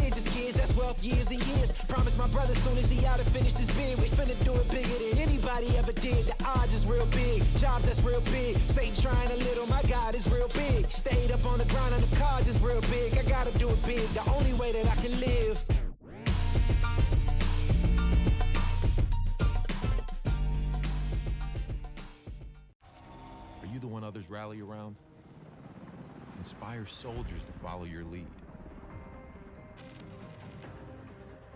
kid, just kids, that's wealth years and years. Promise my brother soon as he out and finish this bid, we finna do it bigger than anybody ever did. The odds is real big, jobs that's real big. Satan trying a little, my God is real big. Stayed up on the grind on the cars is real big. I gotta do it big, the only way that I can live. Are you the one others rally around? Inspire soldiers to follow your lead.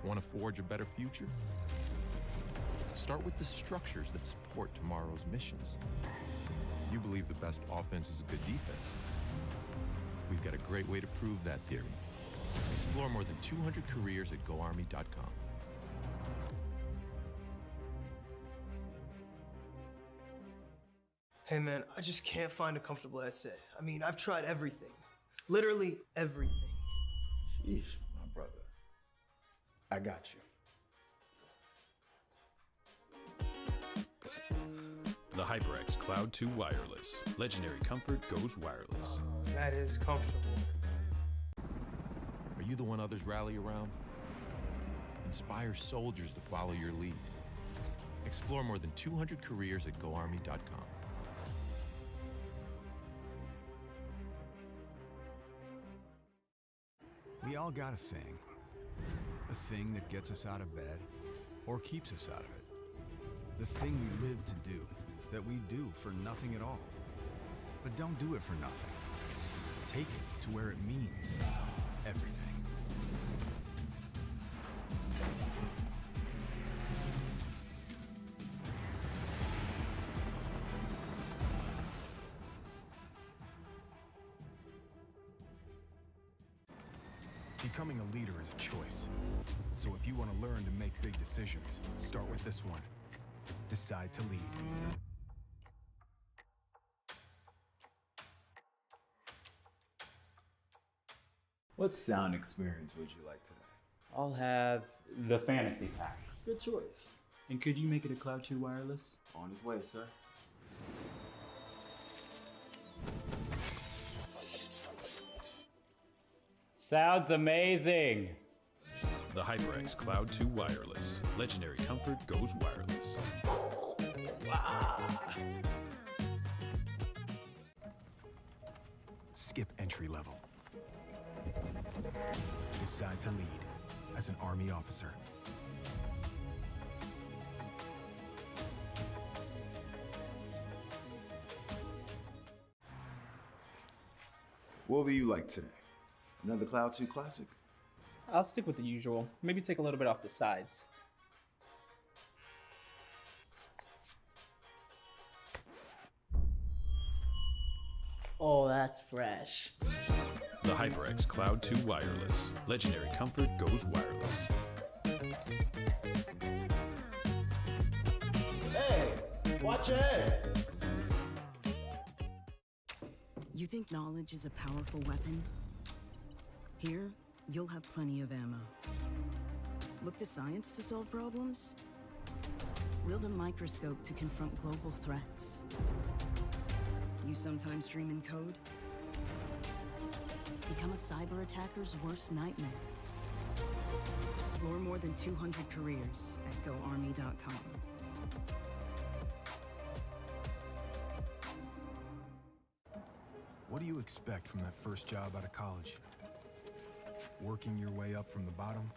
Want to forge a better future? Start with the structures that support tomorrow's missions. You believe the best offense is a good defense. We've got a great way to prove that theory. Explore more than 200 careers at GoArmy.com. Hey man, I just can't find a comfortable essay. I mean, I've tried everything. Literally everything. Sheesh, my brother. I got you. The HyperX Cloud 2 Wireless. Legendary comfort goes wireless. That is comfortable. Are you the one others rally around? Inspire soldiers to follow your lead. Explore more than 200 careers at GoArmy.com. We all got a thing that gets us out of bed or keeps us out of it. The thing we live to do, that we do for nothing at all. But don't do it for nothing. Take it to where it means everything. Becoming a leader is a choice. So if you want to learn to make big decisions, start with this one. Decide to lead. What sound experience would you like today? I'll have the fantasy pack. Good choice. And could you make it a Cloud 2 wireless? On his way, sir. Sounds amazing. The HyperX Cloud 2 Wireless. Legendary comfort goes wireless. Skip entry level. Decide to lead as an Army officer. What will you like today? Another Cloud 2 classic? I'll stick with the usual. Maybe take a little bit off the sides. Oh, that's fresh. The HyperX Cloud 2 Wireless. Legendary comfort goes wireless. Hey, watch your head. You think knowledge is a powerful weapon? Here, you'll have plenty of ammo. Look to science to solve problems? Wield a microscope to confront global threats. You sometimes dream in code? Become a cyber attacker's worst nightmare. Explore more than 200 careers at GoArmy.com. What do you expect from that first job out of college? Working your way up from the bottom?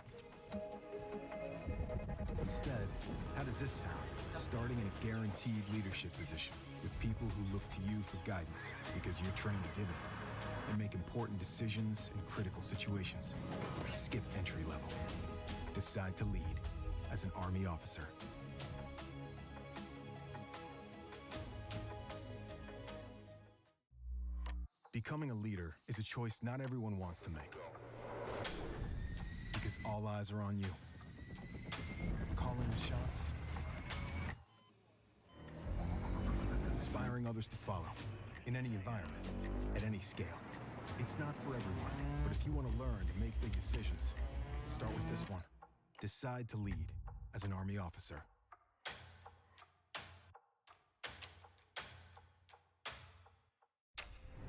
Instead, how does this sound? Starting in a guaranteed leadership position with people who look to you for guidance because you're trained to give it and make important decisions in critical situations. Skip entry level. Decide to lead as an Army officer. Becoming a leader is a choice not everyone wants to make. Because all eyes are on you. Calling the shots. Inspiring others to follow. In any environment, at any scale. It's not for everyone, but if you want to learn to make big decisions, start with this one. Decide to lead as an Army officer.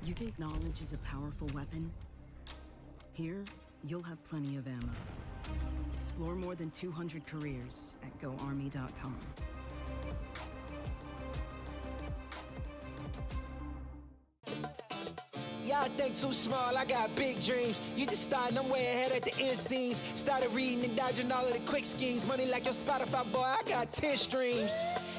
You think knowledge is a powerful weapon? Here, you'll have plenty of ammo. Explore more than 200 careers at GoArmy.com. Y'all think too small, I got big dreams. You just starting, I'm way ahead at the end scenes. Started reading and dodging all of the quick schemes. Money like your Spotify, boy, I got 10 streams.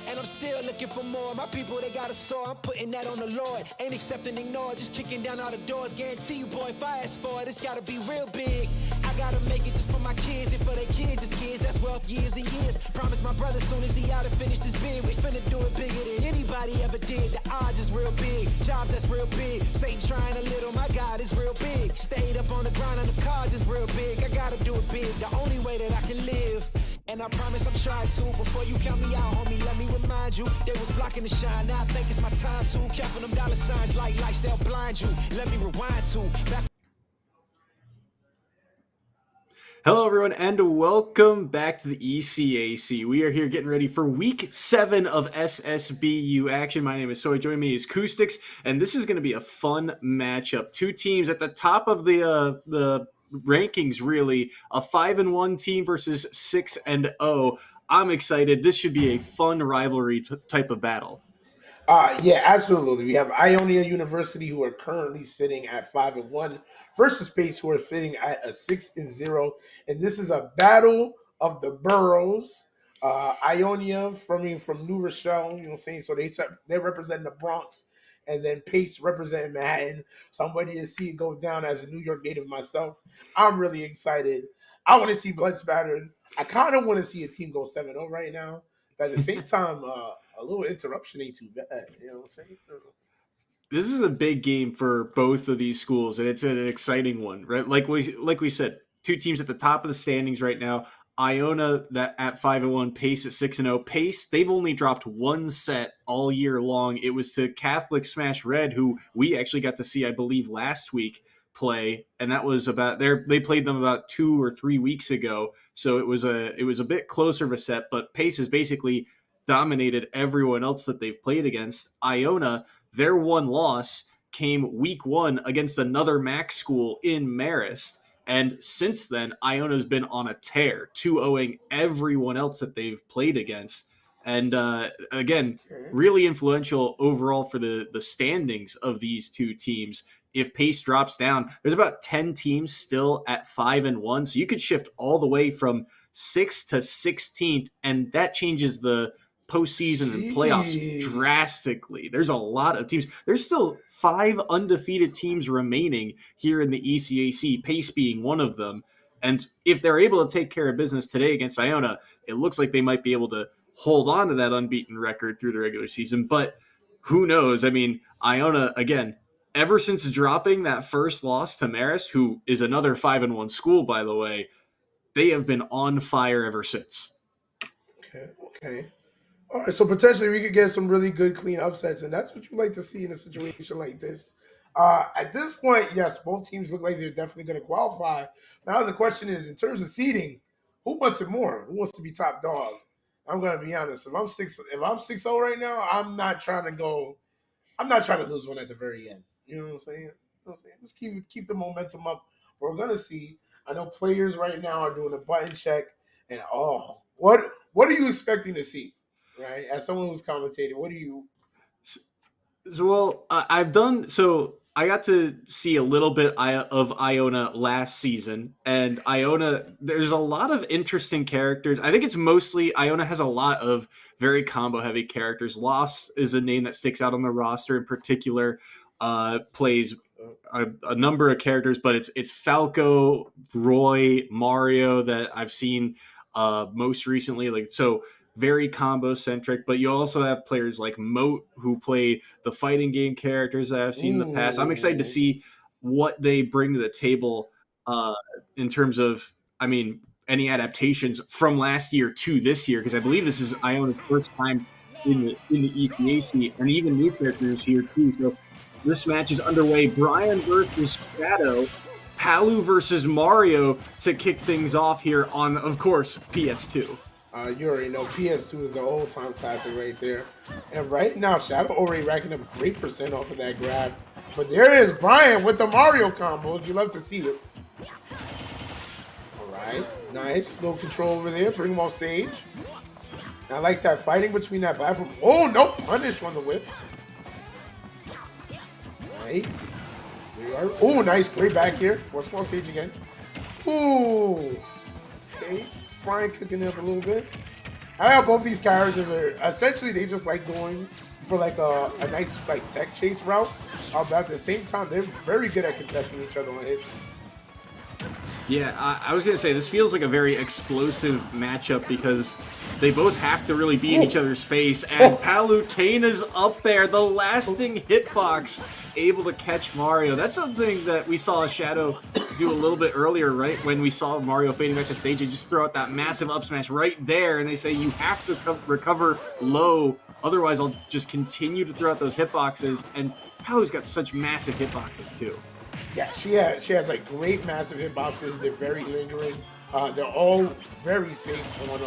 And I'm still looking for more. My people, they got a soar, I'm putting that on the Lord. Ain't accepting, ignore, just kicking down all the doors. Guarantee you, boy, if I ask for it, it's gotta be real big. I gotta make it just for my kids, and for their kids, it's kids. That's wealth, years and years. Promise my brother, soon as he out and finished his bid, we finna do it bigger than anybody ever did. The odds is real big, jobs that's real big. Satan trying a little, my God is real big. Stayed up on the grind on the cars is real big. I gotta do it big, the only way that I can live. And I promise I'm trying to. Before you count me out, homie, let me remind you. They was blocking the shine, now I think it's my time to. Counting them dollar signs like lights, they'll blind you. Let me rewind to. Back Hello, everyone, and welcome back to the ECAC. We are here getting ready for Week 7 of SSBU action. My name is Soy. Joining me is Acoustics, and this is going to be a fun matchup. Two teams at the top of the rankings, really. A 5-1 team versus 6-0. I'm excited. This should be a fun rivalry type of battle. Yeah, absolutely. We have Iona University, who are currently sitting at 5-1, versus Pace, who are sitting at a 6-0. And this is a battle of the boroughs. Iona from New Rochelle, you know what I'm saying? So they represent the Bronx, and then Pace representing Manhattan. So I'm ready to see it go down as a New York native myself. I'm really excited. I want to see blood spattered. I kind of want to see a team go 7-0 right now. But at the same time, a little interruption ain't too bad. You know what I'm saying? This is a big game for both of these schools, and it's an exciting one, right? Like we said, two teams at the top of the standings right now. Iona that at 5-1, Pace at 6-0. Pace, they've only dropped one set all year long. It was to Catholic Smash Red, who we actually got to see, I believe, last week play, and that was about they played them about 2 or 3 weeks ago. So it was a bit closer of a set, but Pace has basically dominated everyone else that they've played against. Iona, their one loss came week 1 against another MAC school in Marist. And since then, Iona's been on a tear, 2-0ing everyone else that they've played against. And again, really influential overall for the standings of these two teams. If Pace drops down, there's about 10 teams still at 5-1. So you could shift all the way from 6th to 16th, and that changes the postseason and playoffs drastically. There's a lot of teams. There's still 5 undefeated teams remaining here in the ECAC, Pace being one of them. And if they're able to take care of business today against Iona, it looks like they might be able to hold on to that unbeaten record through the regular season. But who knows? I mean, Iona, again, ever since dropping that first loss to Marist, who is another 5-1 school, by the way, they have been on fire ever since. Okay. All right, so potentially we could get some really good, clean upsets, and that's what you like to see in a situation like this. At this point, yes, both teams look like they're definitely going to qualify. Now the question is, in terms of seeding, who wants it more? Who wants to be top dog? I'm going to be honest. If I'm 6-0 right now, I'm not trying to lose one at the very end. You know what I'm saying? Just keep the momentum up. We're going to see. I know players right now are doing a button check, and what are you expecting to see? Right, as someone who's commentating, what do you? Well, I got to see a little bit of Iona last season, and Iona, there's a lot of interesting characters. I think it's mostly Iona has a lot of very combo-heavy characters. Lofts is a name that sticks out on the roster in particular. Plays a number of characters, but it's Falco, Roy, Mario that I've seen most recently. Very combo centric, but you also have players like Moat who play the fighting game characters that I've seen in the past. I'm excited to see what they bring to the table in terms of, any adaptations from last year to this year, because I believe this is Iona's first time in the ECAC, and even new characters here too. So this match is underway. Brian versus Shadow, Palu versus Mario to kick things off here on, of course, PS2. You already know PS2 is the old-time classic right there. And right now, Shadow already racking up great percent off of that grab. But there is Brian with the Mario combos. You love to see it. Right, nice. Little control over there. Bring him off stage. I like that fighting between that platform. Oh, no punish on the whip. Right. Oh, nice. Great back here. Force him off stage again. Ooh. Okay. Brian cooking up a little bit. I have both these characters are essentially they just like going for like a nice like tech chase route. But at the same time, they're very good at contesting each other on hits. Yeah, I was going to say, this feels like a very explosive matchup because they both have to really be in each other's face, and Palutena's up there, the lasting hitbox, able to catch Mario. That's something that we saw Shadow do a little bit earlier, right? When we saw Mario fading back to stage, they just throw out that massive up smash right there, and they say you have to recover low, otherwise I'll just continue to throw out those hitboxes, and Palu's got such massive hitboxes too. Yeah, she has like great massive hitboxes. They're very lingering. They're all very safe on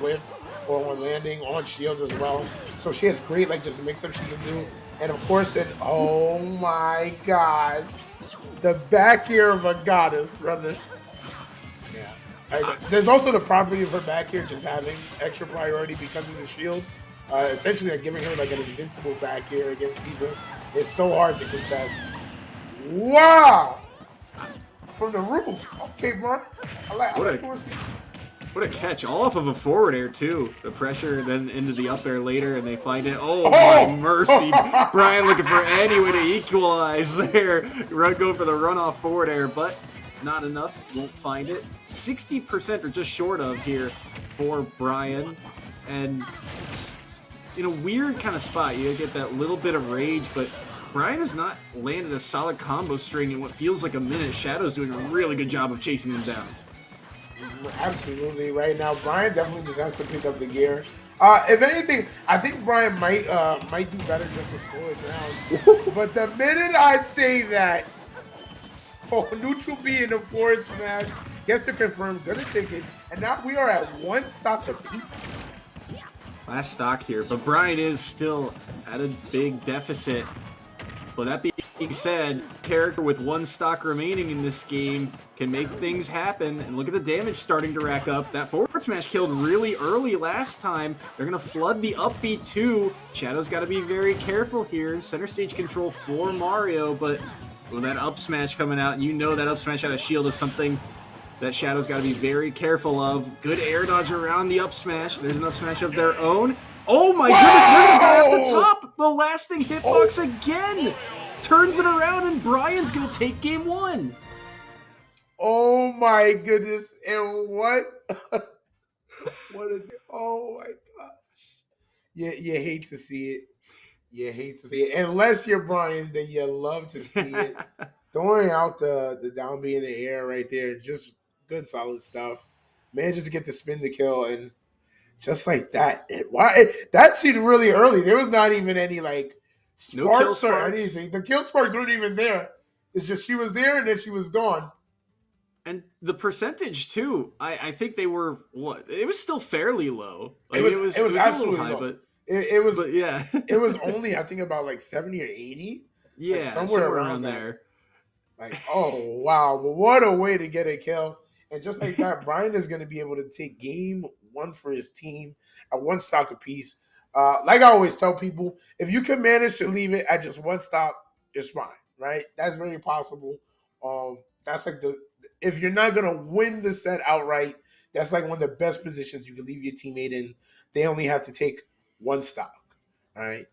whiff or on landing, on shield as well. So she has great like just mix up she can do. And of course then, oh my gosh, the back air of a goddess, brother. Yeah. There's also the property of her back air just having extra priority because of the shields. Essentially, they're giving her like an invincible back air against people. It's so hard to contest. Wow! From the roof. Okay, bro. What a catch. All off of a forward air, too. The pressure, then into the up air later, and they find it. Oh, my mercy. Brian looking for any way to equalize there. Going for the runoff forward air, but not enough. Won't find it. 60% or just short of here for Brian. And it's in a weird kind of spot. You get that little bit of rage, but Brian has not landed a solid combo string in what feels like a minute. Shadow's doing a really good job of chasing him down. Absolutely. Right now, Brian definitely just has to pick up the gear. If anything, I think Brian might do better just to slow it down. But the minute I say that, neutral B in the forward smash, gets to confirm, gonna take it, and now we are at one stock apiece. Last stock here, but Brian is still at a big deficit. But that being said, character with one stock remaining in this game can make things happen. And look at the damage starting to rack up. That forward smash killed really early last time. They're going to flood the up B too. Shadow's got to be very careful here. Center stage control for Mario, but with that up smash coming out, and you know that up smash out of shield is something that Shadow's got to be very careful of. Good air dodge around the up smash. There's an up smash of their own. Oh my goodness, they're going to go at the top. The lasting hitbox again. Turns it around, and Brian's going to take game one. Oh my goodness. And what? Oh my gosh. You hate to see it. You hate to see it. Unless you're Brian, then you love to see it. Throwing out the down B in the air right there. Just good, solid stuff. Manages to get the spin to kill, and just like that. That seemed really early. There was not even any like sparks or anything. The kill sparks weren't even there. It's just she was there and then she was gone. And the percentage too, I think they were it was still fairly low. Like, it was absolutely high, low. But it was yeah. It was only I think about like 70 or 80. Yeah, like somewhere around there. Like, oh wow, but what a way to get a kill. And just like that, Brian is going to be able to take game one for his team at one stock apiece. Like I always tell people, if you can manage to leave it at just one stock, it's fine, right? That's very possible. That's like if you're not going to win the set outright, that's like one of the best positions you can leave your teammate in. They only have to take one stock, all right?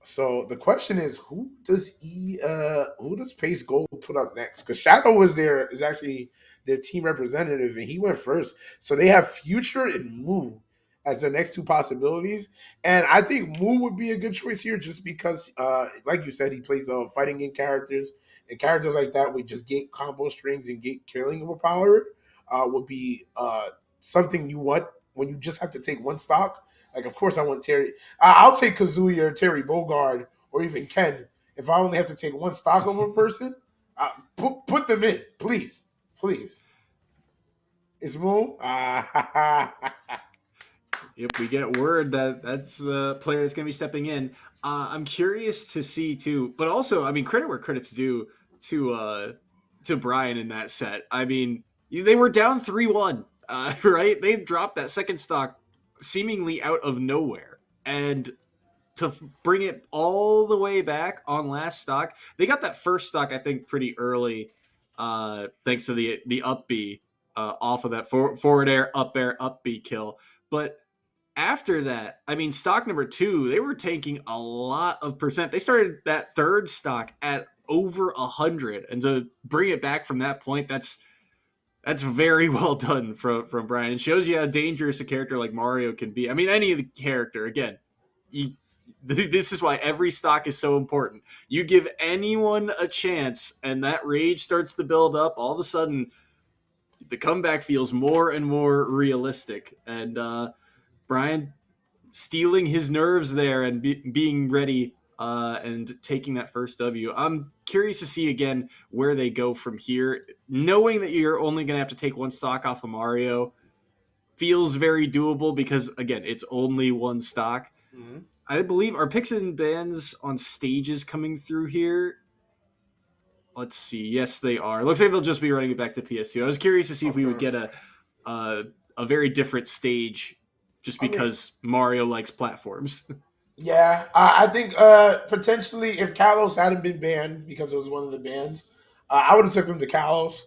So the question is, who does Pace Gold put up next? Because Shadow is actually their team representative, and he went first. So they have Future and Moo as their next two possibilities. And I think Moo would be a good choice here just because, like you said, he plays fighting game characters. And characters like that with just gate combo strings and gate killing power would be something you want when you just have to take one stock. Like, of course, I want Terry. I'll take Kazuya or Terry Bogard or even Ken if I only have to take one stock of a person. Put them in, please. It's Moo. Yep, we get word that's the player that's going to be stepping in. I'm curious to see too, but also, I mean, credit where credit's due to Brian in that set. I mean, They were down 3-1, right? They dropped that second stock seemingly out of nowhere. And to bring it all the way back on last stock, they got that first stock, I think, pretty early, thanks to the up B off of that forward air, up B kill. But after that, I mean, stock number 2, they were taking a lot of percent. They started that third stock at over 100, and to bring it back from that point, that's very well done from Brian. It shows you how dangerous a character like Mario can be. I mean, any of the character, again, this is why every stock is so important. You give anyone a chance, and that rage starts to build up, all of a sudden, the comeback feels more and more realistic. And Brian stealing his nerves there and being ready and taking that first W. I'm curious to see again where they go from here. Knowing that you're only going to have to take one stock off of Mario feels very doable because, again, it's only one stock. Mm-hmm. I believe our picks and bans on stages coming through here. Let's see. Yes, they are. Looks like they'll just be running it back to PS2. I was curious to see if we would get a very different stage just because Mario likes platforms. Yeah, I think potentially if Kalos hadn't been banned because it was one of the bans, I would have took them to Kalos.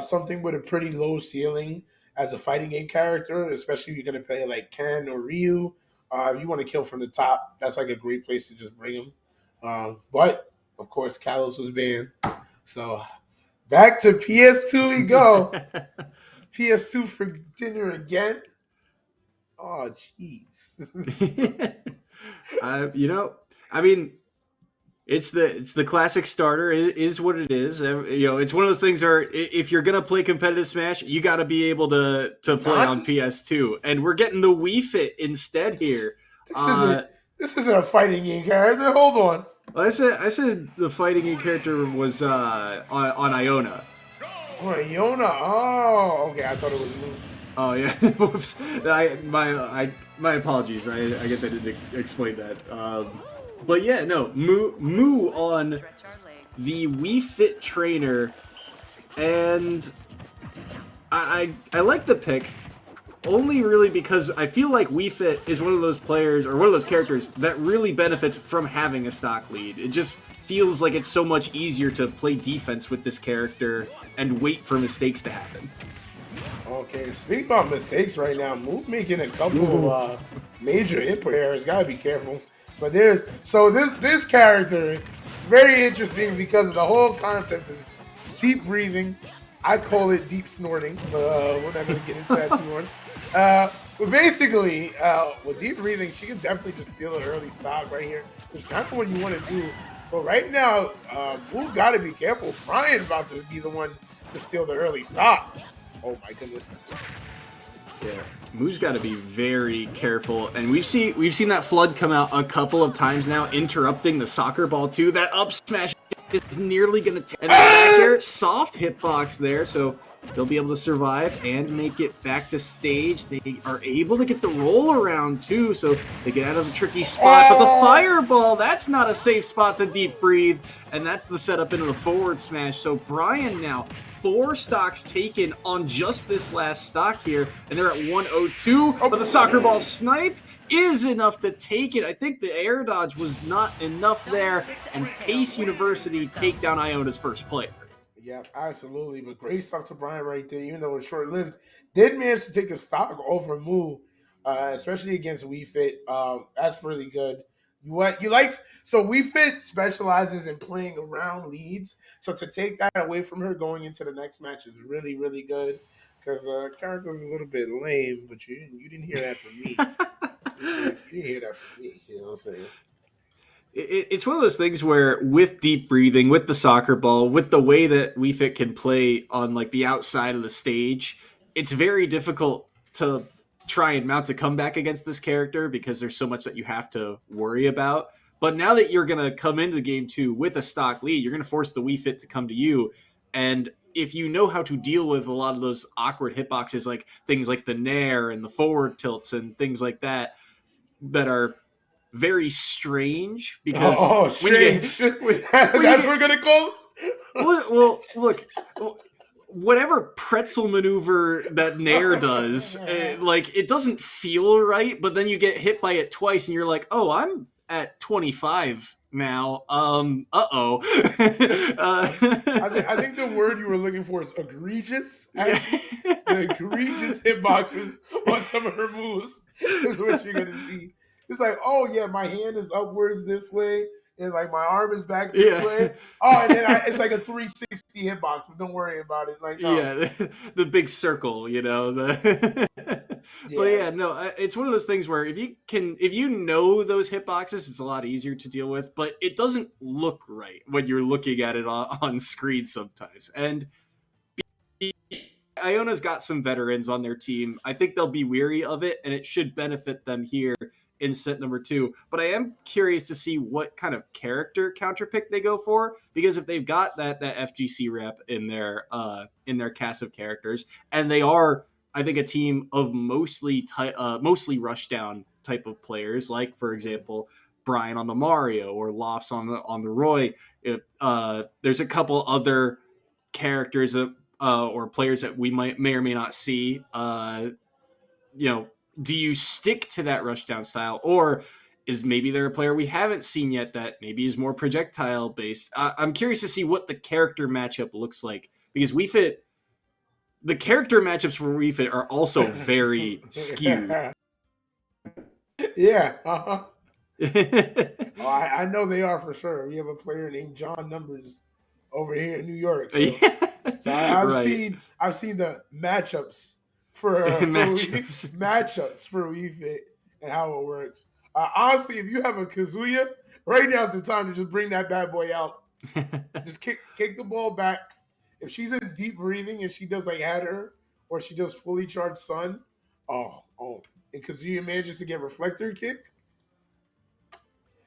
Something with a pretty low ceiling as a fighting game character, especially if you're going to play like Ken or Ryu. If you want to kill from the top, that's like a great place to just bring him. But, of course, Kalos was banned. So, back to PS2 we go. PS2 for dinner again. Oh, jeez. I mean, it's the classic starter. It is what it is. It's one of those things where if you're gonna play competitive Smash, you got to be able to play on PS2, and we're getting the Wii Fit instead here. This isn't a fighting game character. Hold on. I said the fighting game character was on Iona. Oh, Iona. Oh, okay. I thought it was me. Oh yeah, whoops. My apologies. I guess I didn't explain that. But yeah, no, Moo on the Wii Fit trainer, and I like the pick only really because I feel like Wii Fit is one of those players or one of those characters that really benefits from having a stock lead. It just feels like it's so much easier to play defense with this character and wait for mistakes to happen. Okay, speaking about mistakes right now, Moo making a couple of major input errors. Gotta be careful. But this character, very interesting because of the whole concept of deep breathing. I call it deep snorting, but we're not going to get into that too much. But basically, with deep breathing, she can definitely just steal an early stock right here, which is kind of what you want to do. But right now, Moo got to be careful. Brian's about to be the one to steal the early stock. Oh my goodness. Yeah, Moo's got to be very careful, and we've seen that flood come out a couple of times now, interrupting the soccer ball too. That up smash is nearly going to and back there, soft hitbox there, so they'll be able to survive and make it back to stage. They are able to get the roll around too, so they get out of a tricky spot. But the fireball, that's not a safe spot to deep breathe, and that's the setup into the forward smash. So Brian now 4 stocks taken on just this last stock here, and they're at 102, but the soccer ball snipe is enough to take it. I think the air dodge was not enough there, and Pace University take down Iona's first player. Yeah, absolutely. But great stuff to Brian right there, even though it was short-lived. Did manage to take a stock over Moo, especially against Wii Fit. That's really good. So Wii Fit specializes in playing around leads. So to take that away from her going into the next match is really, really good. Because character's a little bit lame, but you didn't hear that from me. You didn't hear that from me. You know what I'm saying? It's one of those things where with deep breathing, with the soccer ball, with the way that Wii Fit can play on like the outside of the stage, it's very difficult to try and mount a comeback against this character because there's so much that you have to worry about. But now that you're going to come into game 2 with a stock lead, you're going to force the Wii Fit to come to you. And if you know how to deal with a lot of those awkward hitboxes, like things like the nair and the forward tilts and things like that are very strange because strange. That's what we're gonna call. Well, look. whatever pretzel maneuver that Nair does, like, it doesn't feel right, but then you get hit by it twice and you're like, oh, I'm at 25 now. Uh-oh. I think the word you were looking for is egregious. The egregious hitboxes on some of her moves is what you're gonna see. It's like, oh yeah, my hand is upwards this way, and like my arm is back this way. Oh, and then it's like a 360 hitbox, but don't worry about it. Like, no. Yeah, the big circle, you know. But yeah, no, it's one of those things where if you know those hitboxes, it's a lot easier to deal with. But it doesn't look right when you're looking at it on screen sometimes. And Iona's got some veterans on their team. I think they'll be weary of it, and it should benefit them here in set number 2. But I am curious to see what kind of character counterpick they go for, because if they've got that FGC rep in their cast of characters, and they are, I think, a team of mostly rushdown type of players, like, for example, Brian on the Mario or Lofts on the Roy. There's a couple other characters or players that we may or may not see. Do you stick to that rushdown style, or is maybe there a player we haven't seen yet that maybe is more projectile based? I'm curious to see what the character matchup looks like, because the character matchups for Wii Fit are also very skewed. Yeah. Uh-huh. I know they are for sure. We have a player named John Numbers over here in New York. So, so I've seen the matchups for matchups for Wii Fit and how it works. Honestly, if you have a Kazuya, right now's the time to just bring that bad boy out. Just kick the ball back. If she's in deep breathing and she does like Hatter or she does fully charged Sun, and Kazuya manages to get reflector kick,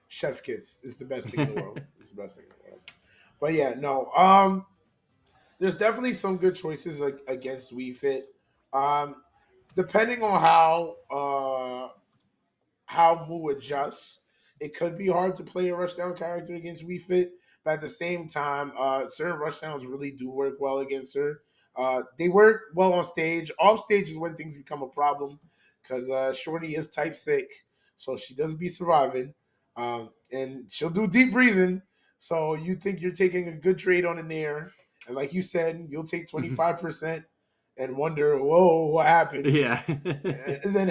chef's kiss is the best thing in the world. It's the best thing in the world. But yeah, no. There's definitely some good choices like against Wii Fit. Depending on how Mu adjusts, it could be hard to play a rushdown character against Wii Fit. But at the same time, certain rushdowns really do work well against her. They work well on stage. Off stage is when things become a problem because Shorty is type thick, so she doesn't be surviving. And she'll do deep breathing, so you think you're taking a good trade on an air. And like you said, you'll take 25% and wonder, whoa, what happened? Yeah. And then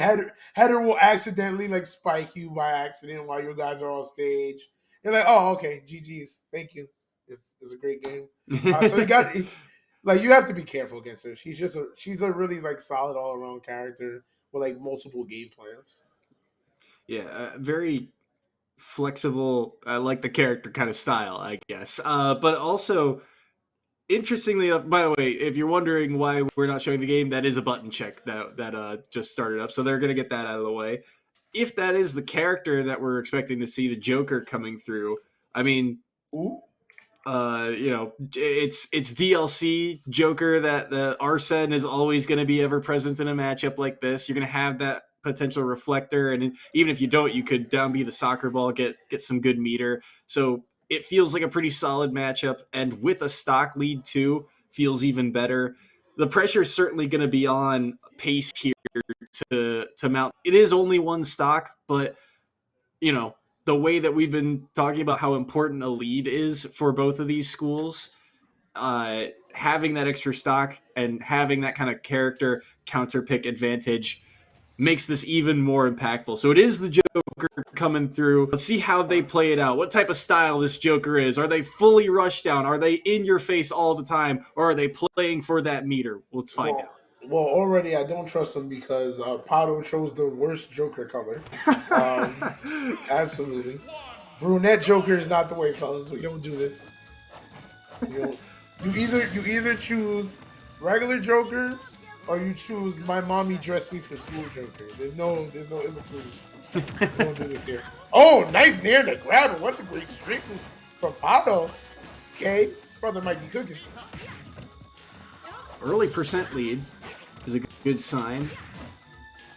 Header will accidentally like spike you by accident while you guys are on stage. You're like, oh, okay, GG's, thank you. It's a great game. So you have to be careful against her. She's a really like solid all around character with like multiple game plans. Yeah, very flexible. I like the character kind of style, I guess. But also, interestingly enough, by the way, if you're wondering why we're not showing the game, that is a button check that just started up. So they're going to get that out of the way. If that is the character that we're expecting to see, the Joker coming through, I mean, it's DLC Joker that the Arsene is always going to be ever present in a matchup like this. You're going to have that potential reflector, and even if you don't, you could down B the soccer ball, get some good meter. So it feels like a pretty solid matchup, and with a stock lead too, feels even better. The pressure is certainly going to be on Pace here to mount. It is only one stock, but the way that we've been talking about how important a lead is for both of these schools, having that extra stock and having that kind of character counter pick advantage makes this even more impactful. So it is the Joker coming through. Let's see how they play it out. What type of style this Joker is. Are they fully rushed down? Are they in your face all the time? Or are they playing for that meter? Let's find out. Well, already I don't trust them because Pato chose the worst Joker color. Absolutely. Brunette Joker is not the way, fellas. We don't do this. You either choose regular Joker or you choose my mommy dressed me for school Joker. There's no in-betweens. We don't do this here. Oh, nice near the grabber. What a great streak from Pato. Okay, his brother might be cooking. Early percent lead is a good sign.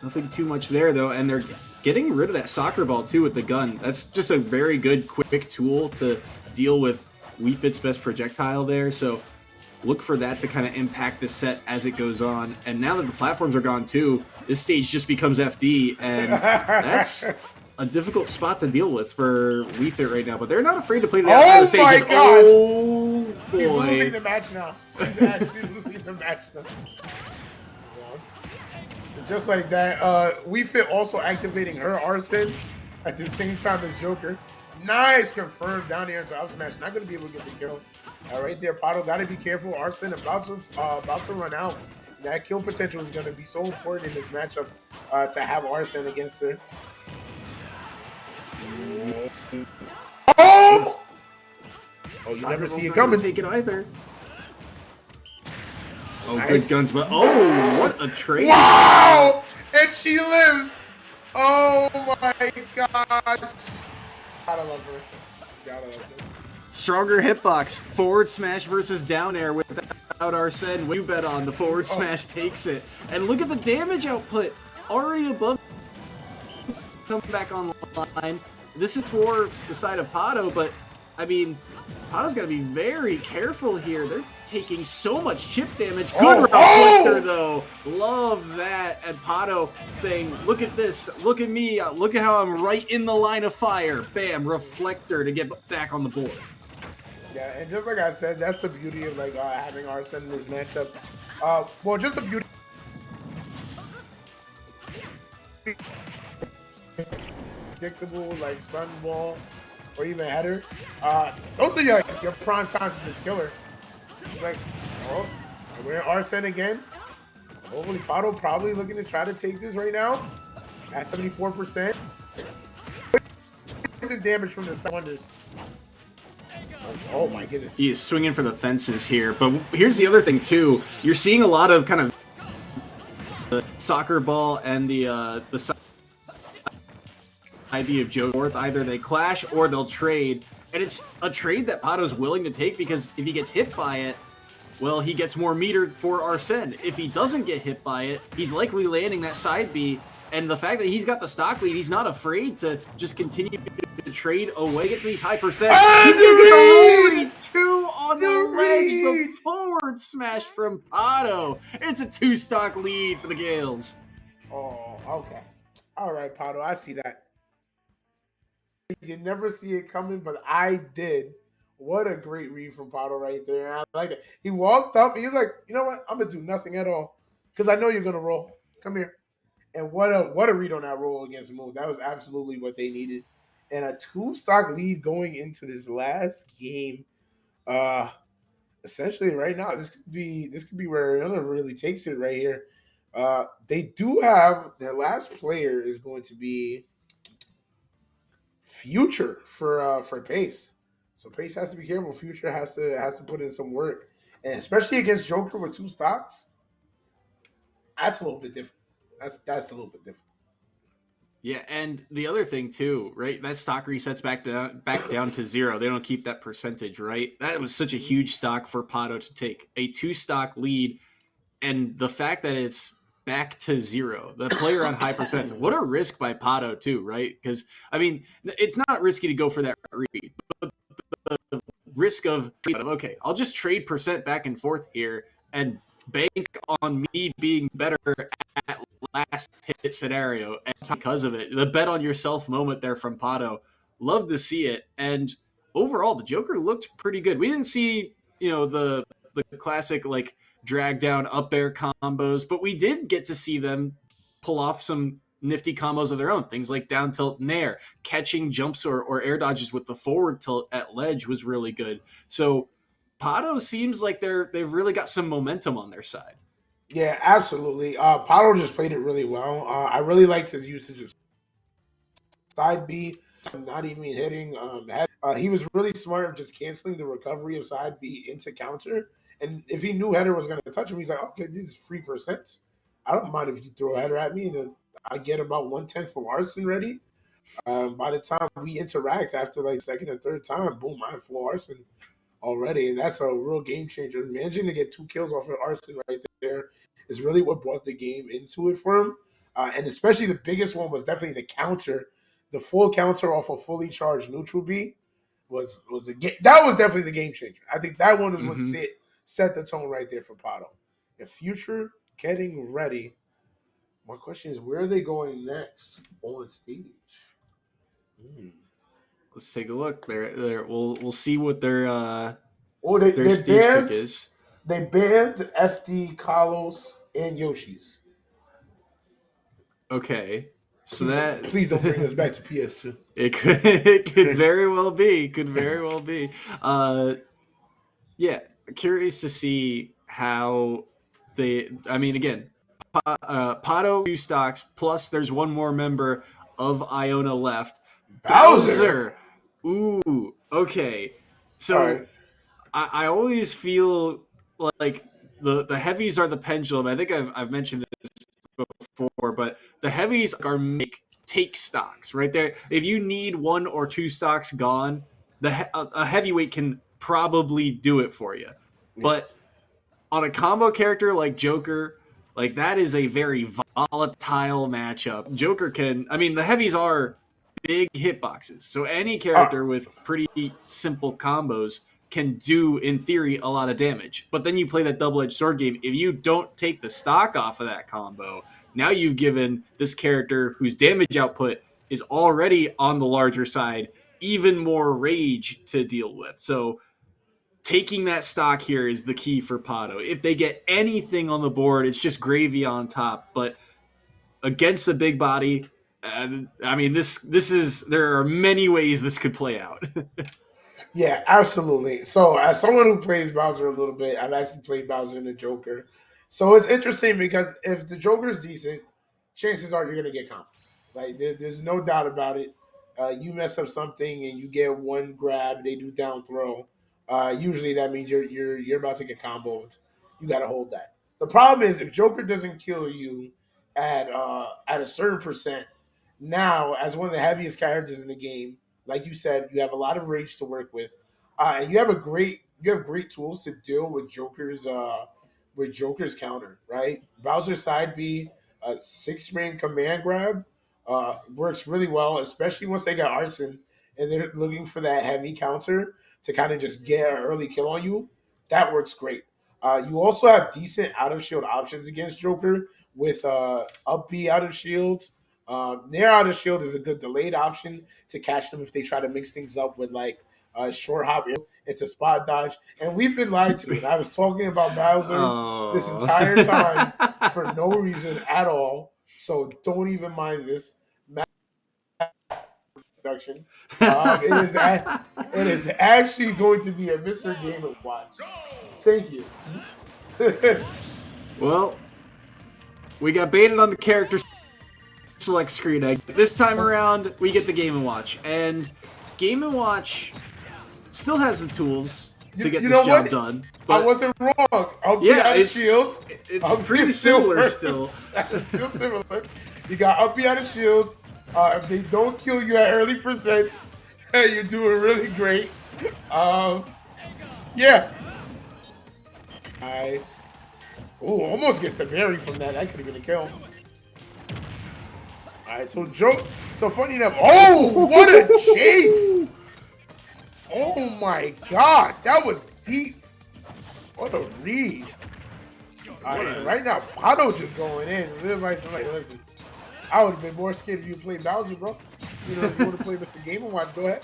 Nothing too much there, though, and they're getting rid of that soccer ball, too, with the gun. That's just a very good, quick tool to deal with Wii Fit's best projectile there, so look for that to kind of impact the set as it goes on. And now that the platforms are gone too, this stage just becomes FD, and that's a difficult spot to deal with for Wii Fit right now. But they're not afraid to play to the outside of the stage. My gosh! Oh boy! He's losing the match now. He's actually losing the match now. Just like that, Wii Fit also activating her Arsene at the same time as Joker. Nice, confirmed down here into up smash. Not going to be able to get the kill. Right there, Pato, got to be careful. Arsene about to run out. That kill potential is going to be so important in this matchup to have Arsene against her. Oh! You never see it coming. Take it either. Oh, Nice. Good guns, but oh, what a trade! Wow! And she lives. Oh my gosh! Gotta love her. Gotta love her. Stronger hitbox. Forward smash versus down air without Arsene. You bet on the forward smash takes it. And look at the damage output. Already above. Come back online. This is for the side of Pato, but I mean, Pato's got to be very careful here. They're taking so much chip damage. Good reflector, though. Love that. And Pato saying, look at this. Look at me. Look at how I'm right in the line of fire. Bam. Reflector to get back on the board. Yeah, and just like I said, that's the beauty of like having Arsene in this matchup. Well, just the beauty. Predictable like Sunball or even header. Those are your prime times to just kill her. Like, oh, we're in Arsene again. Hopefully, Pato probably looking to try to take this right now at 74%. Decent damage from the wonders. Oh my goodness. He is swinging for the fences here. But here's the other thing, too. You're seeing a lot of kind of the soccer ball and the side B of Joe North. Either they clash or they'll trade. And it's a trade that Pato's willing to take because if he gets hit by it, well, he gets more meter for Arsene. If he doesn't get hit by it, he's likely landing that side B. And the fact that he's got the stock lead, he's not afraid to just continue to trade away, get to these high percents. He's going to get the lead! 2 on the ledge, the forward smash from Pato. It's a 2-stock lead for the Gales. Oh, okay. All right, Pato, I see that. You never see it coming, but I did. What a great read from Pato right there. I like it. He walked up and he was like, you know what? I'm going to do nothing at all because I know you're going to roll. Come here. And what a read on that roll against Moon. That was absolutely what they needed. And a 2-stock lead going into this last game. Essentially right now, this could be where Iona really takes it right here. They do have their last player is going to be Future for Pace. So Pace has to be careful. Future has to put in some work. And especially against Joker with 2 stocks, that's a little bit different. That's a little bit different. Yeah, and the other thing too, right? That stock resets back down to 0. They don't keep that percentage, right? That was such a huge stock for Pato to take. A 2-stock lead, and the fact that it's back to 0. The player on high percent. What a risk by Pato too, right? Because I mean, it's not risky to go for that read, but the risk of okay, I'll just trade percent back and forth here and bank on me being better at last hit scenario, and because of it, the bet on yourself moment there from Pato. Love to see it. And overall, the Joker looked pretty good. We didn't see, the classic like drag down up air combos, but we did get to see them pull off some nifty combos of their own. Things like down tilt nair, catching jumps or air dodges with the forward tilt at ledge was really good. So Pato seems like they've really got some momentum on their side. Yeah, absolutely. Pato just played it really well. I really liked his usage of side B, not even hitting head. He was really smart of just canceling the recovery of side B into counter. And if he knew header was going to touch him, he's like, okay, this is free percent. I don't mind if you throw a header at me. Then I get about 1/10 from Arsene ready. By the time we interact after like second and third time, boom, I have full Arsene already. And that's a real game changer. Managing to get 2 kills off of Arsene right there is really what brought the game into it for him. And especially the biggest one was definitely the counter. The full counter off a fully charged neutral B was a game. That was definitely the game changer. I think that one was what's it set the tone right there for Pato. If Future getting ready, my question is, where are they going next on stage? Let's take a look. We'll see what their they stage banned pick is. they banned FD, Kalos, and Yoshi's. Okay. So please don't bring us back to PS2. It could very well be. Could very well be. Yeah, curious to see how they. I mean, again, Pato 2 stocks plus there's one more member of Iona left. Bowser. Ooh. Okay. So right. I always feel like the heavies are the pendulum. I think I've mentioned this before, but the heavies are take stocks right there. If you need 1 or 2 stocks gone, a heavyweight can probably do it for you. But on a combo character like Joker, like that is a very volatile matchup. Joker can, I mean, the heavies are big hitboxes, so any character with pretty simple combos can do, in theory, a lot of damage. But then you play that double-edged sword game. If you don't take the stock off of that combo, now you've given this character whose damage output is already on the larger side even more rage to deal with. So taking that stock here is the key for Pato. If they get anything on the board, it's just gravy on top. But against the big body, I mean, this is, there are many ways this could play out. Yeah, absolutely. So as someone who plays Bowser a little bit, I've actually played Bowser and the Joker. So it's interesting because if the Joker is decent, chances are you're going to get comp. Like there's no doubt about it. You mess up something and you get one grab, they do down throw. Usually that means you're about to get comboed. You got to hold that. The problem is if Joker doesn't kill you at a certain percent, now as one of the heaviest characters in the game, like you said, you have a lot of rage to work with, and you have great tools to deal with Joker's counter. Right, Bowser's side B, 6-frame command grab works really well, especially once they got Arson and they're looking for that heavy counter to kind of just get an early kill on you. That works great. You also have decent out of shield options against Joker with up B out of shields. Their out of shield is a good delayed option to catch them if they try to mix things up with like short hop. It's a spot dodge, and we've been lied to. And I was talking about Bowser this entire time for no reason at all. So don't even mind this production. It is actually going to be a Mr. Game & Watch. Thank you. Well, we got baited on the character select screen. This time around, we get the Game & Watch, and Game & Watch still has the tools to get this job done. But I wasn't wrong. It's pretty similar still. It's still similar. You got up out of shields. If they don't kill you at early percents, you're doing really great. Yeah. Nice. Oh, almost gets the berry from that. That could have been a kill. All right, so funny enough. Oh, what a chase! Oh my God, that was deep. What a read! All right, right now, Pato just going in. Listen, I would have been more scared if you played Bowser, bro. You know, if you want to play Mr. Game & Watch, go ahead.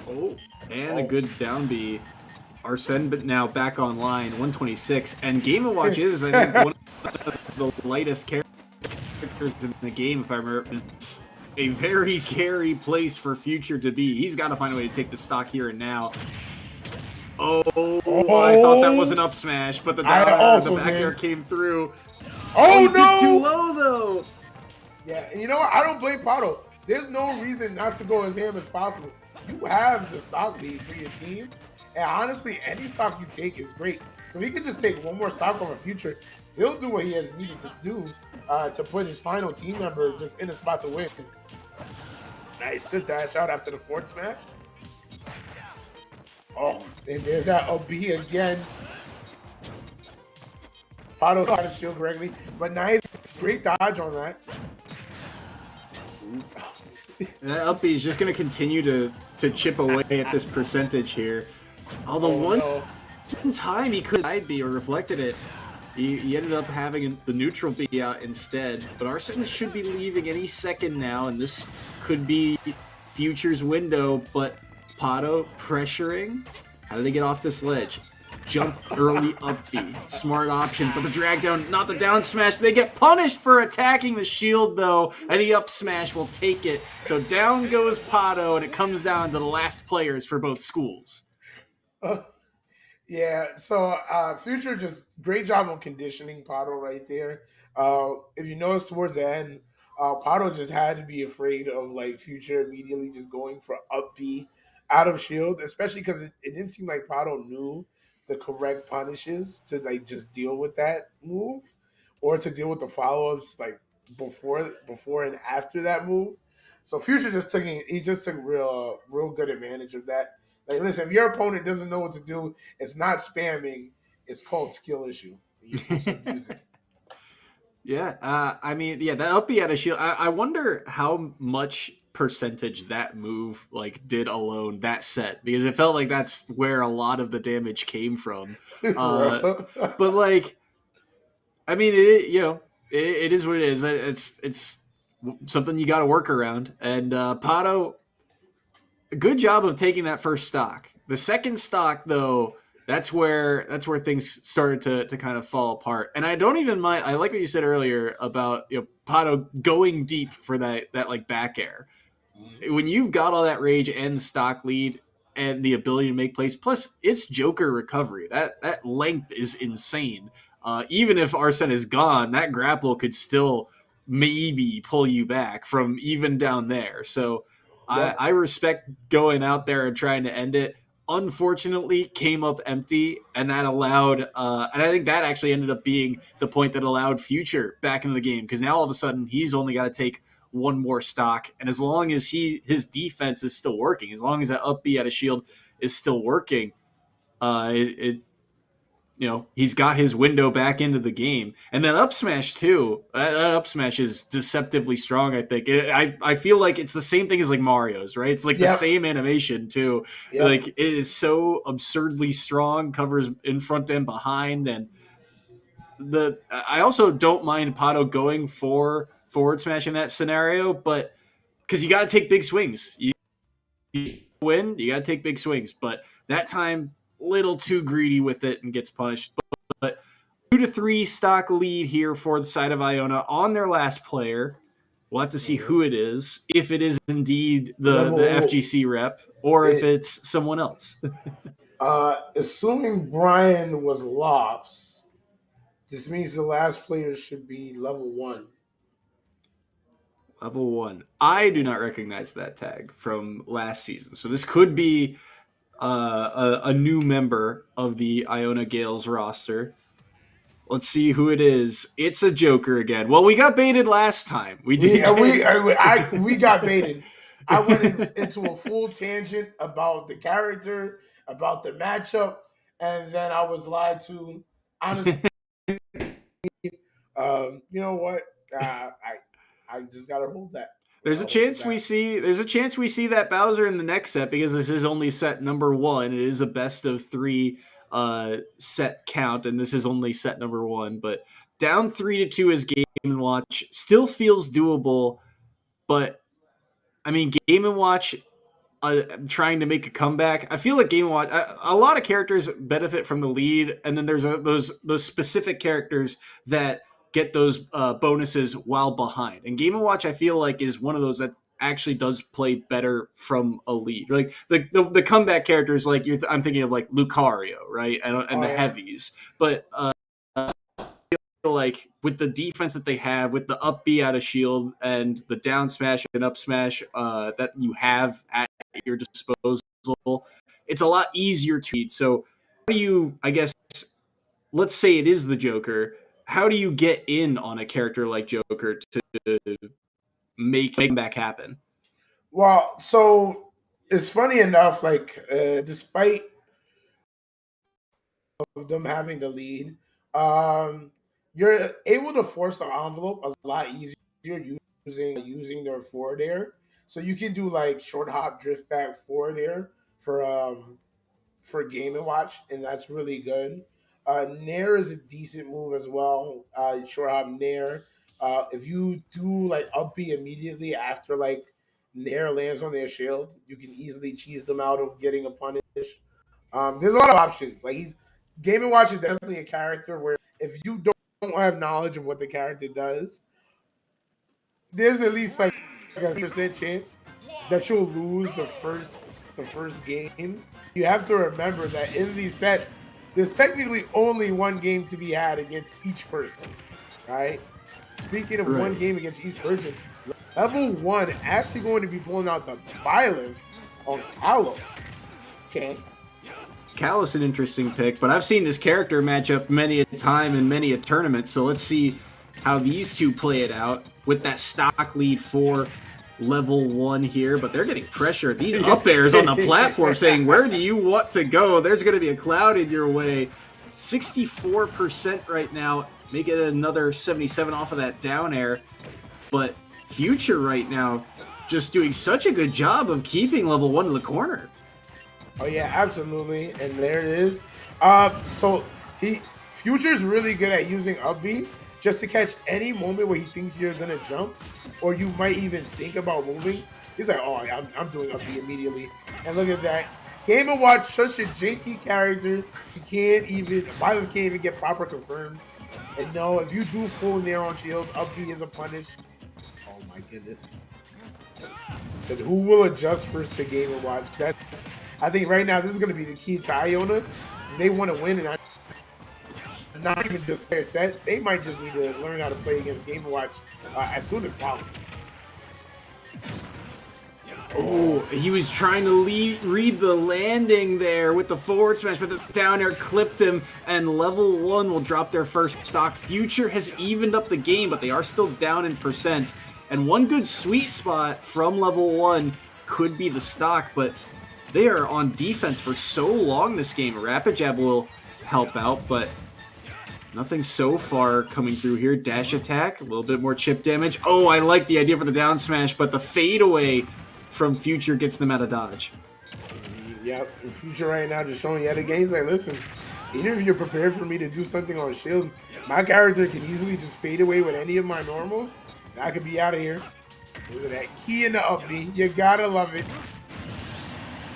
Oh, and a good down B. Arsene, but now back online, 126. And Game & Watch is, I think, one of the lightest characters in the game, if I remember. It's a very scary place for Future to be. He's got to find a way to take the stock here and now. Oh, I thought that was an up smash, but the back air came through. Oh, no! Did too low, though. Yeah, and you know what? I don't blame Pato. There's no reason not to go as ham as possible. You have the stock lead for your team. And honestly, any stock you take is great. So he could just take one more stock from a Future. He'll do what he has needed to do to put his final team member just in a spot to win. Nice. Good dash out after the forward smash. Oh, and there's that OB again. Pato got his shield correctly. But nice. Great dodge on that. That up B is just going to continue to chip away at this percentage here. Although Oh one no. time he could side B or reflected it, he ended up having the neutral B out instead. But Arsene should be leaving any second now, and this could be Future's window. But Pato pressuring. How do they get off this ledge? Jump early up B. Smart option, but the drag down, not the down smash. They get punished for attacking the shield, though, and the up smash will take it. So down goes Pato, and it comes down to the last players for both schools. Yeah, so Future just great job on conditioning Pato right there. If you notice towards the end, Pato just had to be afraid of like Future immediately just going for up B out of shield, especially because it didn't seem like Pato knew the correct punishes to like just deal with that move or to deal with the follow-ups like before and after that move. So Future just took real good advantage of that. Like, listen, if your opponent doesn't know what to do, it's not spamming. It's called skill issue. You're supposed to abuse it. Yeah, I mean, yeah, that up B out of shield. I wonder how much percentage that move like did alone that set, because it felt like that's where a lot of the damage came from. But like, I mean, it is what it is. It's something you got to work around. And Pato, good job of taking that first stock. The second stock, though, that's where things started to kind of fall apart. And I don't even mind. I like what you said earlier about Pato going deep for that like back air. When you've got all that rage and the stock lead and the ability to make plays, plus it's Joker recovery. That length is insane. Even if Arsene is gone, that grapple could still maybe pull you back from even down there. So Yep. I respect going out there and trying to end it. Unfortunately, came up empty, and that allowed, and I think that actually ended up being the point that allowed Future back into the game, because now all of a sudden he's only got to take one more stock, and as long as his defense is still working, as long as that up B out of shield is still working, he's got his window back into the game. And then up smash too. That up smash is deceptively strong. I think I feel like it's the same thing as like Mario's, right? It's like the same animation too. Yep. Like it is so absurdly strong, covers in front and behind. And I also don't mind Pato going for forward smash in that scenario, but because you got to take big swings. You win, you got to take big swings. But that time, little too greedy with it and gets punished. But 2-3 stock lead here for the side of Iona on their last player. We'll have to see who it is, if it is indeed the FGC rep or if it's someone else. Assuming Brian was lost, this means the last player should be level 1. Level 1. I do not recognize that tag from last season. So this could be a new member of the Iona Gales roster. Let's see who it is. It's a Joker again. Well, we got baited last time. We did. We got baited. I went into a full tangent about the character, about the matchup, and then I was lied to. Honestly, you know what? I just gotta hold that. There's a chance we see that Bowser in the next set, because this is only set number 1. It is a best of 3 set count, and this is only set number 1. But down 3-2 is Game & Watch. Still feels doable, but I mean, Game & Watch trying to make a comeback. I feel like Game & Watch, a lot of characters benefit from the lead, and then there's those specific characters that get those bonuses while behind. And Game & Watch, I feel like, is one of those that actually does play better from a lead. Like the comeback characters, like I'm thinking of like Lucario, right, and the heavies. But I feel like with the defense that they have, with the up B out of shield and the down smash and up smash that you have at your disposal, it's a lot easier to beat. So how do you, I guess, let's say it is the Joker, how do you get in on a character like Joker to make back happen? Well, so it's funny enough, like despite of them having the lead, you're able to force the envelope a lot easier using their forward air. So you can do like short hop drift back forward air for for Game and Watch, and that's really good. Nair is a decent move as well. Short hop Nair. If you do like up B immediately after like Nair lands on their shield, you can easily cheese them out of getting a punish. There's a lot of options. Like Game and Watch is definitely a character where if you don't have knowledge of what the character does, there's at least like a percent chance that you'll lose the first game. You have to remember that in these sets, there's technically only one game to be had against each person, right? Speaking of one game against each person, level 1 actually going to be pulling out the Byleth on Kalos. Okay. Kalos an interesting pick, but I've seen this character match up many a time in many a tournament, so let's see how these two play it out with that stock lead for level 1 here, but they're getting pressure. These up airs on the platform saying, where do you want to go? There's going to be a cloud in your way. 64% right now. Make it another 77 off of that down air. But Future right now just doing such a good job of keeping level 1 in the corner. Oh yeah, absolutely. And there it is. So Future's really good at using up B just to catch any moment where he thinks you're gonna jump, or you might even think about moving. He's like, oh, I'm doing up B immediately. And look at that. Game & Watch, such a janky character. Byleth can't even get proper confirms. And no, if you do full Nair on shield, up B is a punish. Oh my goodness. Said who will adjust first to Game & Watch? I think right now this is gonna be the key to Iona. If they want to win, and not even just their set, they might just need to learn how to play against Game & Watch as soon as possible. Oh, he was trying to read the landing there with the forward smash, but the down air clipped him, and level 1 will drop their first stock. Future has evened up the game, but they are still down in percent. And one good sweet spot from level 1 could be the stock, but they are on defense for so long this game. Rapid Jab will help out, but nothing so far coming through here. Dash attack, a little bit more chip damage. Oh, I like the idea for the down smash, but the fadeaway from Future gets them out of dodge. Yep, Future right now just showing yet again. He's like, listen, even if you're prepared for me to do something on shield, my character can easily just fade away with any of my normals. I could be out of here. Look at that key in the up B. You gotta love it.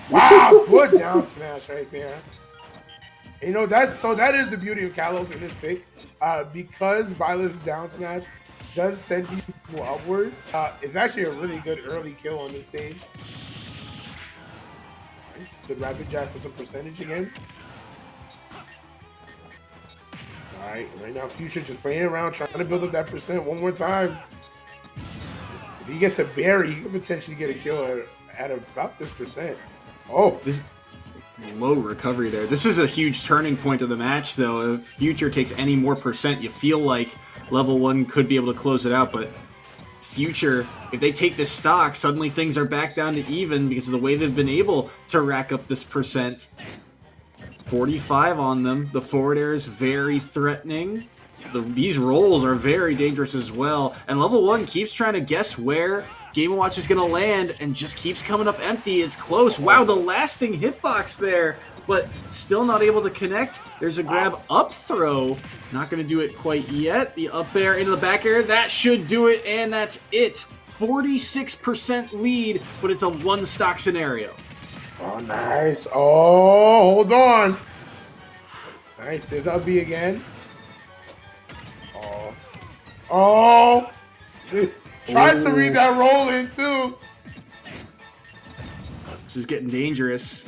Wow, good down smash right there. You know, that is the beauty of Kalos in this pick. Because Byleth's down smash does send people upwards. It's actually a really good early kill on this stage. Nice. Good rapid jab for some percentage again. Alright, right now Future just playing around, trying to build up that percent one more time. If he gets a berry, he could potentially get a kill at about this percent. Oh, this low recovery there. This is a huge turning point of the match, though. If Future takes any more percent, you feel like level 1 could be able to close it out, but Future, if they take this stock, suddenly things are back down to even because of the way they've been able to rack up this percent. 45 on them. The forward air is very threatening. These rolls are very dangerous as well, and level 1 keeps trying to guess where Game & Watch is going to land and just keeps coming up empty. It's close. Wow, the lasting hitbox there, but still not able to connect. There's a grab up throw. Not going to do it quite yet. The up air into the back air. That should do it, and that's it. 46% lead, but it's a one stock scenario. Oh, nice. Oh, hold on. Nice. There's up B again. Oh. Tries to read that roll in, too. This is getting dangerous.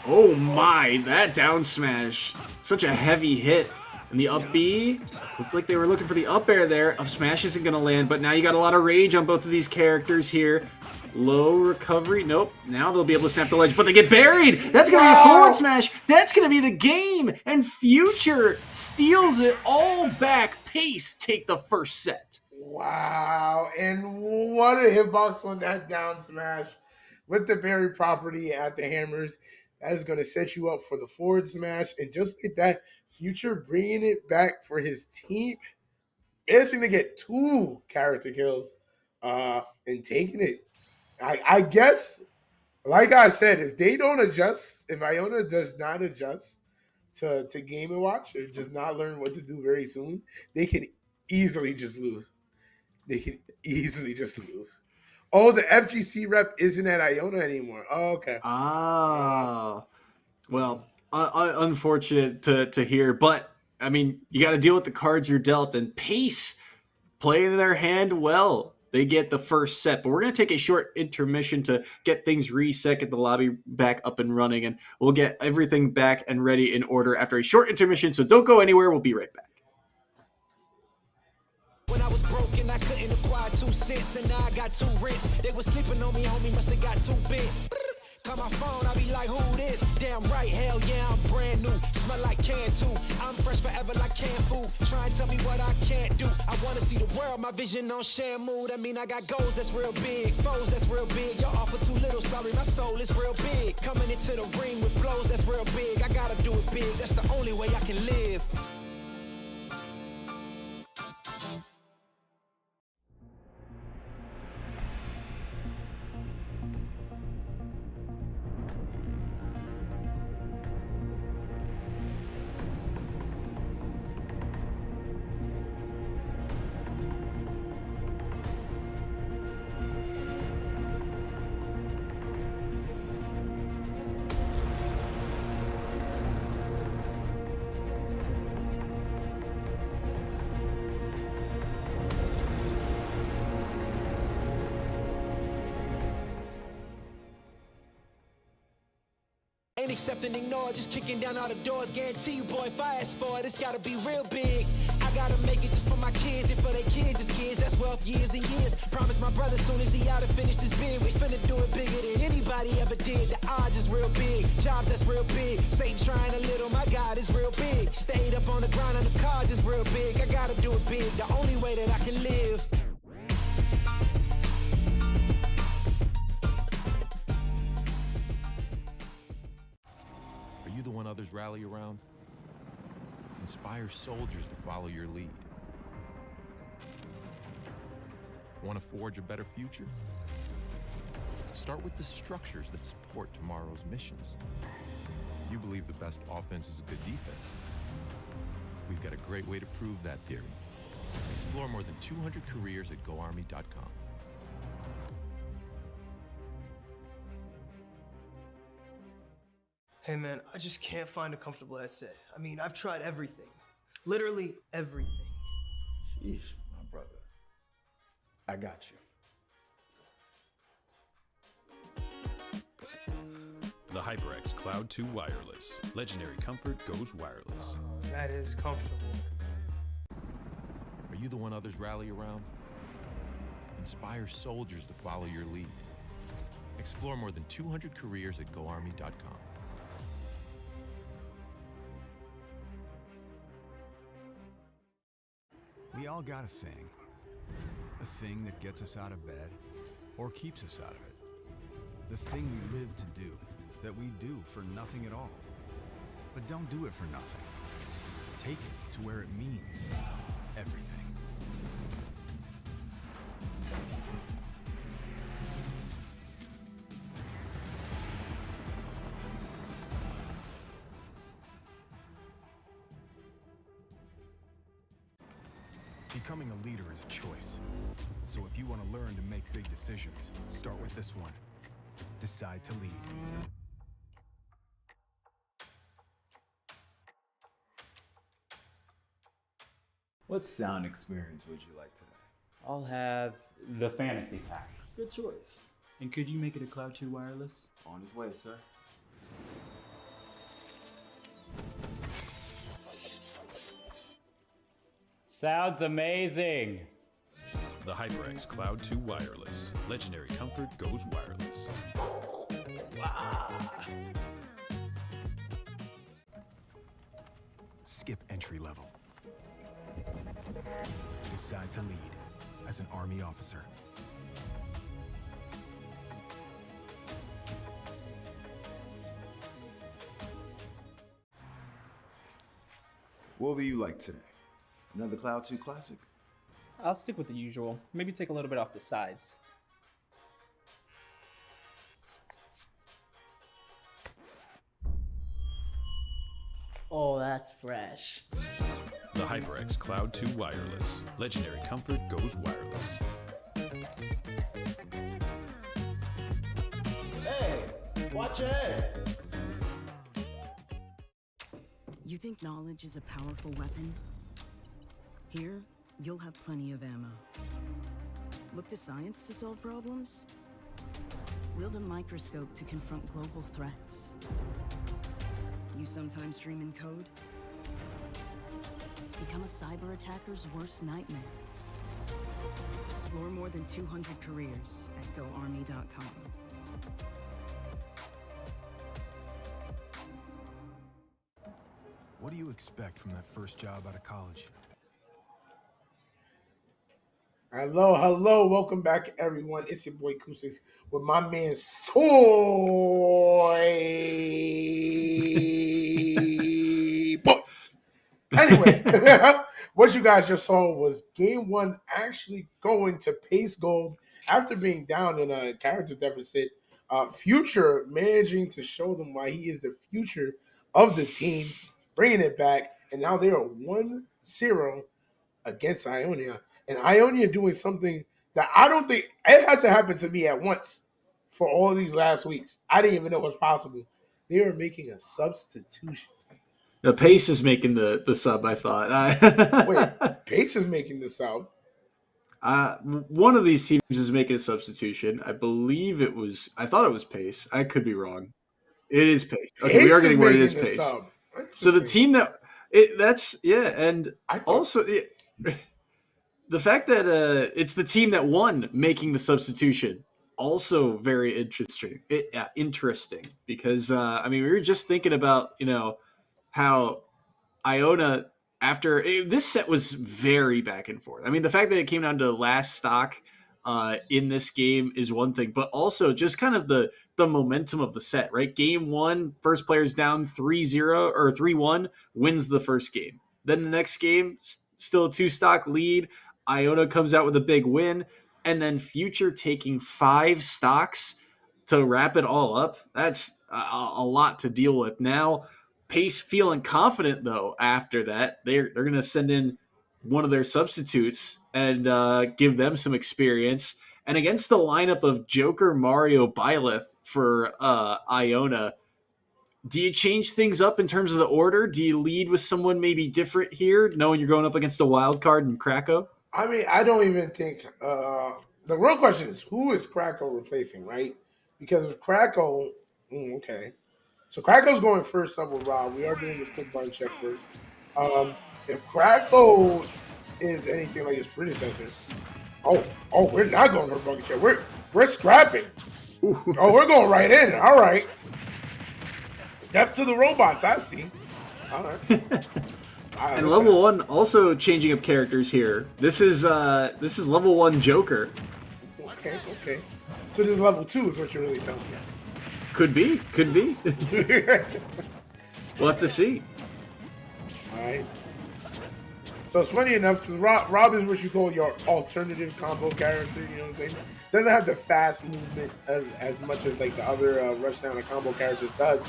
Oh, my. That down smash. Such a heavy hit. And the up B, looks like they were looking for the up air there. Up smash isn't going to land, but now you got a lot of rage on both of these characters here. Low recovery. Nope. Now they'll be able to snap the ledge, but they get buried. That's going to be a forward smash. That's going to be the game. And Future steals it all back. Pace take the first set. Wow. And what a hitbox on that down smash with the berry property at the hammers. That is going to set you up for the forward smash. And just like that, Future bringing it back for his team. Managing to get 2 character kills and taking it. I guess Like I said, if they don't adjust, if Iona does not adjust to Game and Watch or does not learn what to do very soon, they can easily just lose. They can easily just lose. Oh, the FGC rep isn't at Iona anymore. Oh, okay. Ah, well, unfortunate to hear, but I mean, you got to deal with the cards you're dealt, and Pace playing their hand well. They get the first set, but we're going to take a short intermission to get things reset, get the lobby back up and running, and we'll get everything back and ready in order after a short intermission, so don't go anywhere. We'll be right back. When I was broken, I couldn't acquire 2 cents, and now I got 2 rents. They was sleeping on me, homie, must have got too big. Call my phone, I be like, who this? Damn right, hell yeah, I'm brand new. Smell like can too. I'm fresh forever like canned food. Try and tell me what I can't do. I wanna see the world, my vision on Shamu. That mean I got goals that's real big, foes that's real big. Y'all offer too little, sorry, my soul is real big. Coming into the ring with blows that's real big. I gotta do it big, that's the only way I can live. Ain't accept and ignore, just kicking down all the doors. Guarantee you, boy, if I ask for it, it's gotta be real big. I gotta make it just for my kids and for their kids' as kids. That's wealth years and years. Promise my brother soon as he out and finish this bid, we finna do it bigger than anybody ever did. The odds is real big, jobs that's real big. Satan trying a little, my God is real big. Stayed up on the grind on the cards is real big. I gotta do it big, the only way that I can live. Are you the one others rally around? Inspire soldiers to follow your lead. Want to forge a better future? Start with the structures that support tomorrow's missions. You believe the best offense is a good defense. We've got a great way to prove that theory. Explore more than 200 careers at GoArmy.com. Hey man, I just can't find a comfortable headset. I mean, I've tried everything. Literally everything. Sheesh, my brother. I got you. The HyperX Cloud 2 Wireless. Legendary comfort goes wireless. That is comfortable. Are you the one others rally around? Inspire soldiers to follow your lead. Explore more than 200 careers at GoArmy.com. We all got a thing that gets us out of bed or keeps us out of it. The thing we live to do, that we do for nothing at all. But don't do it for nothing. Take it to where it means everything. Becoming a leader is a choice. So if you want to learn to make big decisions, start with this one. Decide to lead. What sound experience would you like today? I'll have the fantasy pack. Good choice. And could you make it a Cloud 2 wireless? On his way, sir. Sounds amazing. The HyperX Cloud 2 Wireless. Legendary comfort goes wireless. Skip entry level. Decide to lead as an Army officer. What will you like today? Another Cloud 2 classic? I'll stick with the usual. Maybe take a little bit off the sides. Oh, that's fresh. The HyperX Cloud 2 Wireless. Legendary comfort goes wireless. Hey, watch your head. You think knowledge is a powerful weapon? Here, you'll have plenty of ammo. Look to science to solve problems? Wield a microscope to confront global threats. You sometimes dream in code? Become a cyber attacker's worst nightmare. Explore more than 200 careers at GoArmy.com. What do you expect from that first job out of college? Hello, hello, welcome back, everyone. It's your boy Kusix with my man Soy. Boy. Anyway, what you guys just saw was game one actually going to Pace Gold after being down in a character deficit. Future managing to show them why he is the future of the team, bringing it back, and now they are 1-0 against Iona. And Iona doing something that I don't think it hasn't happened to me at once for all these last weeks. I didn't even know it was possible. They are making a substitution. The Pace is making the sub, I thought. Wait, Pace is making the sub? One of these teams is making a substitution. I thought it was Pace. I could be wrong. It is Pace. Okay, Pace we are getting where it is making the Pace. sub. So the team and also the fact that it's the team that won making the substitution, also very interesting. Interesting because we were just thinking about how Iona this set was very back and forth. I mean, the fact that it came down to the last stock in this game is one thing, but also just kind of the momentum of the set, right? Game one, first player's down 3-0 or 3-1, wins the first game. Then the next game, still a 2-stock lead. Iona comes out with a big win, and then Future taking 5 stocks to wrap it all up. That's a lot to deal with. Now, Pace feeling confident, though, after that. They're going to send in one of their substitutes and give them some experience. And against the lineup of Joker, Mario, Byleth for Iona, do you change things up in terms of the order? Do you lead with someone maybe different here, knowing you're going up against a wild card in Krakow? I mean, I don't even think the real question is who is Krakow replacing, right? Because if Krakow, okay. So Krakow's going first up with Rob. We are doing the quick button check first. If Krakow is anything like his predecessor, we're not going for a bucket check. We're scrapping. We're going right in. All right. Death to the robots, I see. All right. And level 1 also changing up characters here. This is level 1 Joker. Okay. So this is level 2 is what you're really telling me. Could be. We'll have to see. All right. So it's funny enough because Rob is what you call your alternative combo character. You know what I'm saying? Doesn't have the fast movement as much as like the other rushdown and combo characters does,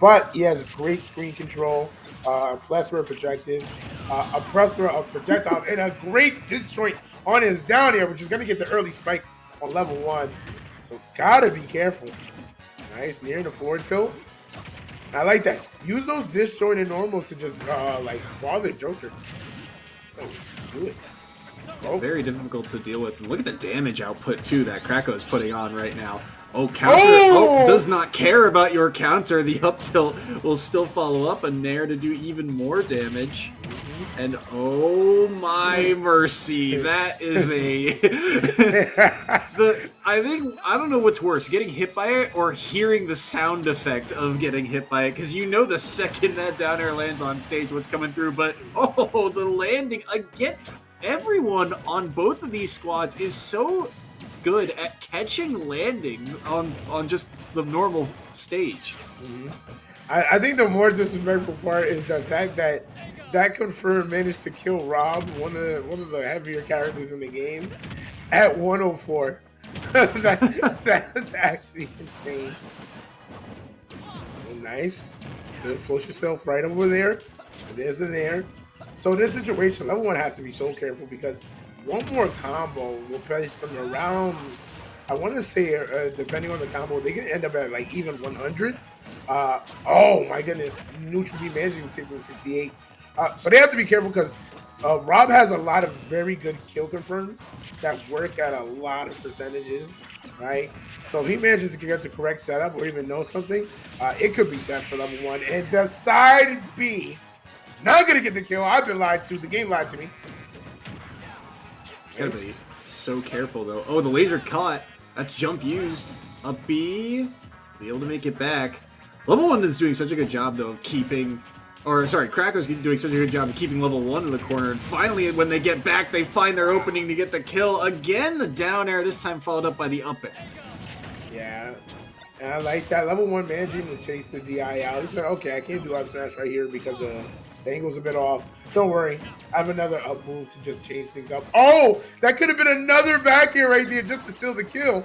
but he has great screen control, a plethora of projectives, a plethora of projectiles, and a great disjoint on his down air, which is going to get the early spike on level 1. So gotta be careful. Nice, near the forward tilt. I like that. Use those disjointed normals to just bother Joker. So do it. Very difficult to deal with. Look at the damage output too that Krakow is putting on right now. Counter. Does not care about your counter. The up tilt will still follow up, and Nair to do even more damage. And oh my mercy, that is I don't know what's worse, getting hit by it or hearing the sound effect of getting hit by it, because the second that down air lands on stage what's coming through, but the landing again. Everyone on both of these squads is so good at catching landings on just the normal stage. Mm-hmm. I think the more disrespectful part is the fact that Confirm managed to kill Rob, one of the heavier characters in the game, at 104. That's actually insane. Nice. Force yourself right over there. There's the there. So in this situation, level 1 has to be so careful because one more combo will place them around. I want to say, depending on the combo, they can end up at like even 100. Oh my goodness, neutral be managing to take with 68. So they have to be careful because Rob has a lot of very good kill confirms that work at a lot of percentages, right? So if he manages to get the correct setup or even know something, it could be death for level 1. And the side B, not gonna get the kill. I've been lied to. The game lied to me. Gotta be so careful though. Oh, the laser caught. That's jump used. Up B, be able to make it back. Level 1 is doing such a good job though of keeping, or sorry, Krako's doing such a good job of keeping level 1 in the corner. And finally, when they get back, they find their opening to get the kill. Again, the down air, this time followed up by the up air. Yeah, and I like that. Level 1 managing to chase the DI out. He said, okay, I can't do up smash right here because the angle's a bit off. Don't worry, I have another up move to just change things up. Oh, that could have been another back air right there just to seal the kill.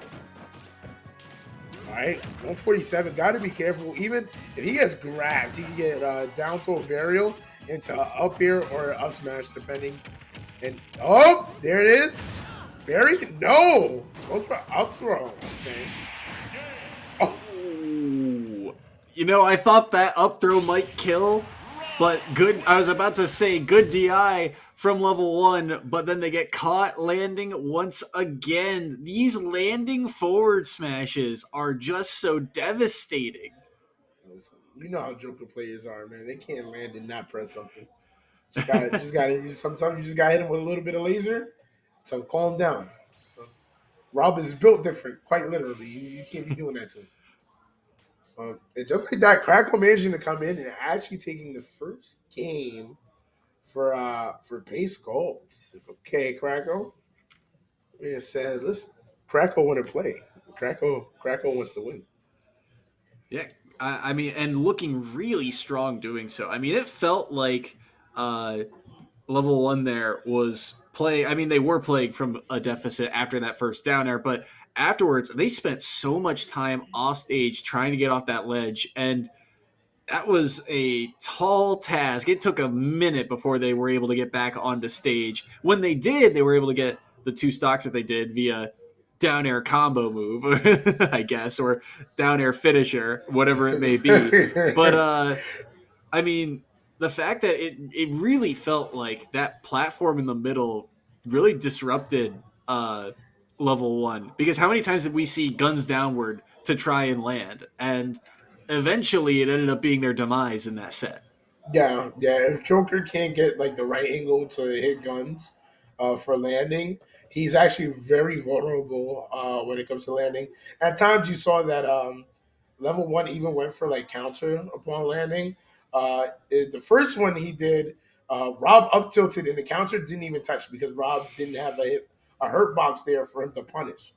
All right, 147, got to be careful. Even if he has grabs, he can get down throw burial into up air or up smash, depending. And, oh, there it is. Barry? No. Go for up throw. Okay. Oh. You know, I thought that up throw might kill, but good. I was about to say good DI from level 1, but then they get caught landing once again. These landing forward smashes are just so devastating. Listen, you know how Joker players are, man. They can't land and not press something. Sometimes you just gotta hit him with a little bit of laser to calm down. Rob is built different, quite literally. You can't be doing that to him. And just like that, Crackle managing to come in and actually taking the first game for base goals. Okay, Crackle. Man said, listen, Crackle want to play. Crackle wants to win. Yeah, I mean, and looking really strong doing so. I mean, it felt like level 1 there was play. I mean, they were playing from a deficit after that first down air, but afterwards they spent so much time off stage trying to get off that ledge, and that was a tall task. It took a minute before they were able to get back onto stage. When they did, they were able to get the 2 stocks that they did via down air combo move, I guess, or down air finisher, whatever it may be. But I mean, the fact that it really felt like that platform in the middle really disrupted level 1, because how many times did we see guns downward to try and land, and eventually it ended up being their demise in that set. Yeah. If Joker can't get like the right angle to hit guns for landing, he's actually very vulnerable when it comes to landing. At times, you saw that level 1 even went for like counter upon landing. The first one he did, Rob up tilted and the counter didn't even touch because Rob didn't have a hurt box there for him to punish.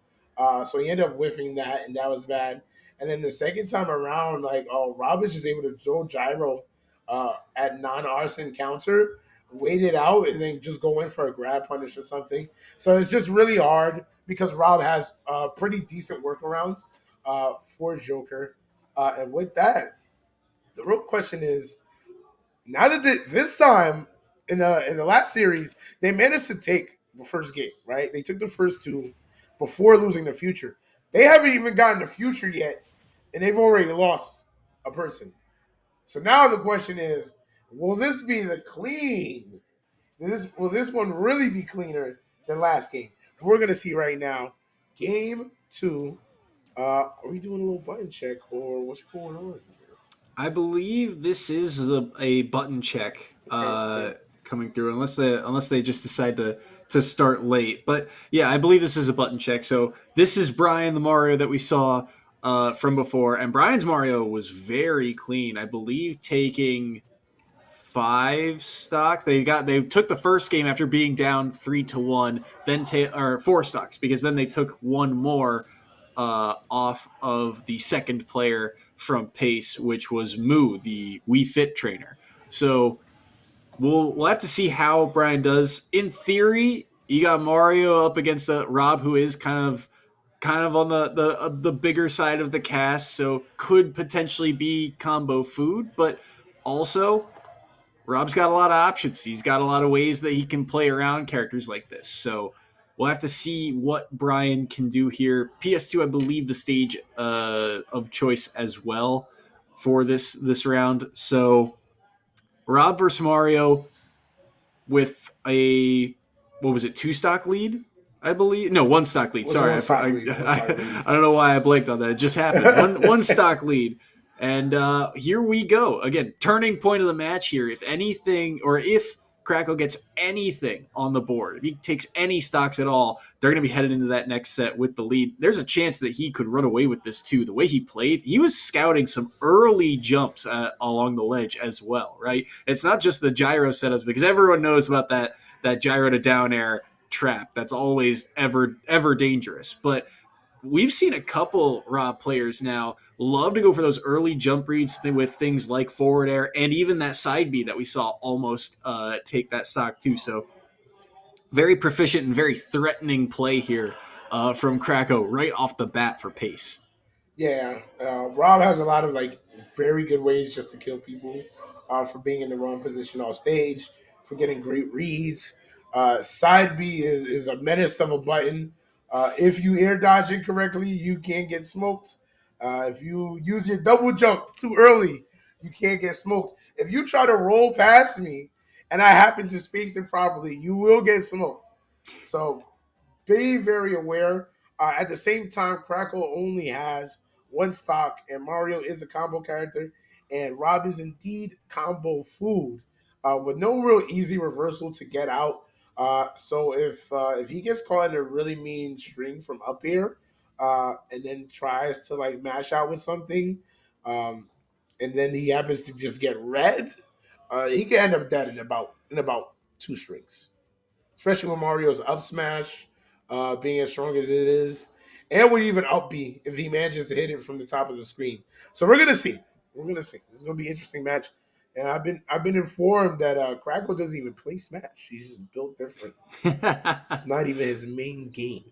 So he ended up whiffing that, and that was bad. And then the second time around, like, Rob is just able to throw gyro at non-arson counter, wait it out, and then just go in for a grab punish or something. So it's just really hard because Rob has pretty decent workarounds for Joker. And with that, the real question is, now that this time in the last series, they managed to take the first game, right? They took the first 2 before losing the future. They haven't even gotten the future yet, and they've already lost a person. So now the question is, will this be the clean? Will this one really be cleaner than last game? We're going to see right now. Game 2. Are we doing a little button check, or what's going on here? I believe this is a button check coming through, unless they just decide to start late. But yeah, I believe this is a button check. So this is Brian, the Mario that we saw from before, and Brian's Mario was very clean. I believe taking 5 stocks. They took the first game after being down 3-1, then or 4 stocks, because then they took one more off of the second player from Pace, which was Moo, the Wii Fit trainer. So we'll have to see how Brian does. In theory, you got Mario up against Rob, who is kind of kind of on the bigger side of the cast, so could potentially be combo food, but also Rob's got a lot of options. He's got a lot of ways that he can play around characters like this. So we'll have to see what Brian can do here. PS2, I believe, the stage of choice as well for this round. So Rob versus Mario with a, what was it, 2-stock lead? I believe no 1-stock lead. Sorry, I don't know why I blanked on that. It just happened. one stock lead, and here we go again. Turning point of the match here. If anything, or if Krakow gets anything on the board, if he takes any stocks at all, they're going to be headed into that next set with the lead. There's a chance that he could run away with this too. The way he played, he was scouting some early jumps along the ledge as well. Right? It's not just the gyro setups, because everyone knows about that gyro to down air trap that's always ever dangerous. But we've seen a couple Rob players now love to go for those early jump reads with things like forward air and even that side B that we saw almost take that stock too. So very proficient and very threatening play here from Krakow right off the bat for pace. Yeah, Rob has a lot of like very good ways just to kill people for being in the wrong position off stage, for getting great reads. Side B is a menace of a button. If you air dodge incorrectly, you can get smoked. If you use your double jump too early, you can't get smoked. If you try to roll past me and I happen to space it properly, you will get smoked. So be very aware. At the same time, Crackle only has 1 stock, and Mario is a combo character, and Rob is indeed combo food with no real easy reversal to get out. So if he gets caught in a really mean string from up here, and then tries to like mash out with something, and then he happens to just get red, he can end up dead in about 2 strings. Especially when Mario's up smash being as strong as it is, and would even up B if he manages to hit it from the top of the screen. So we're gonna see. This is gonna be an interesting match. And I've been informed that Crackle doesn't even play Smash. He's just built different. It's not even his main game.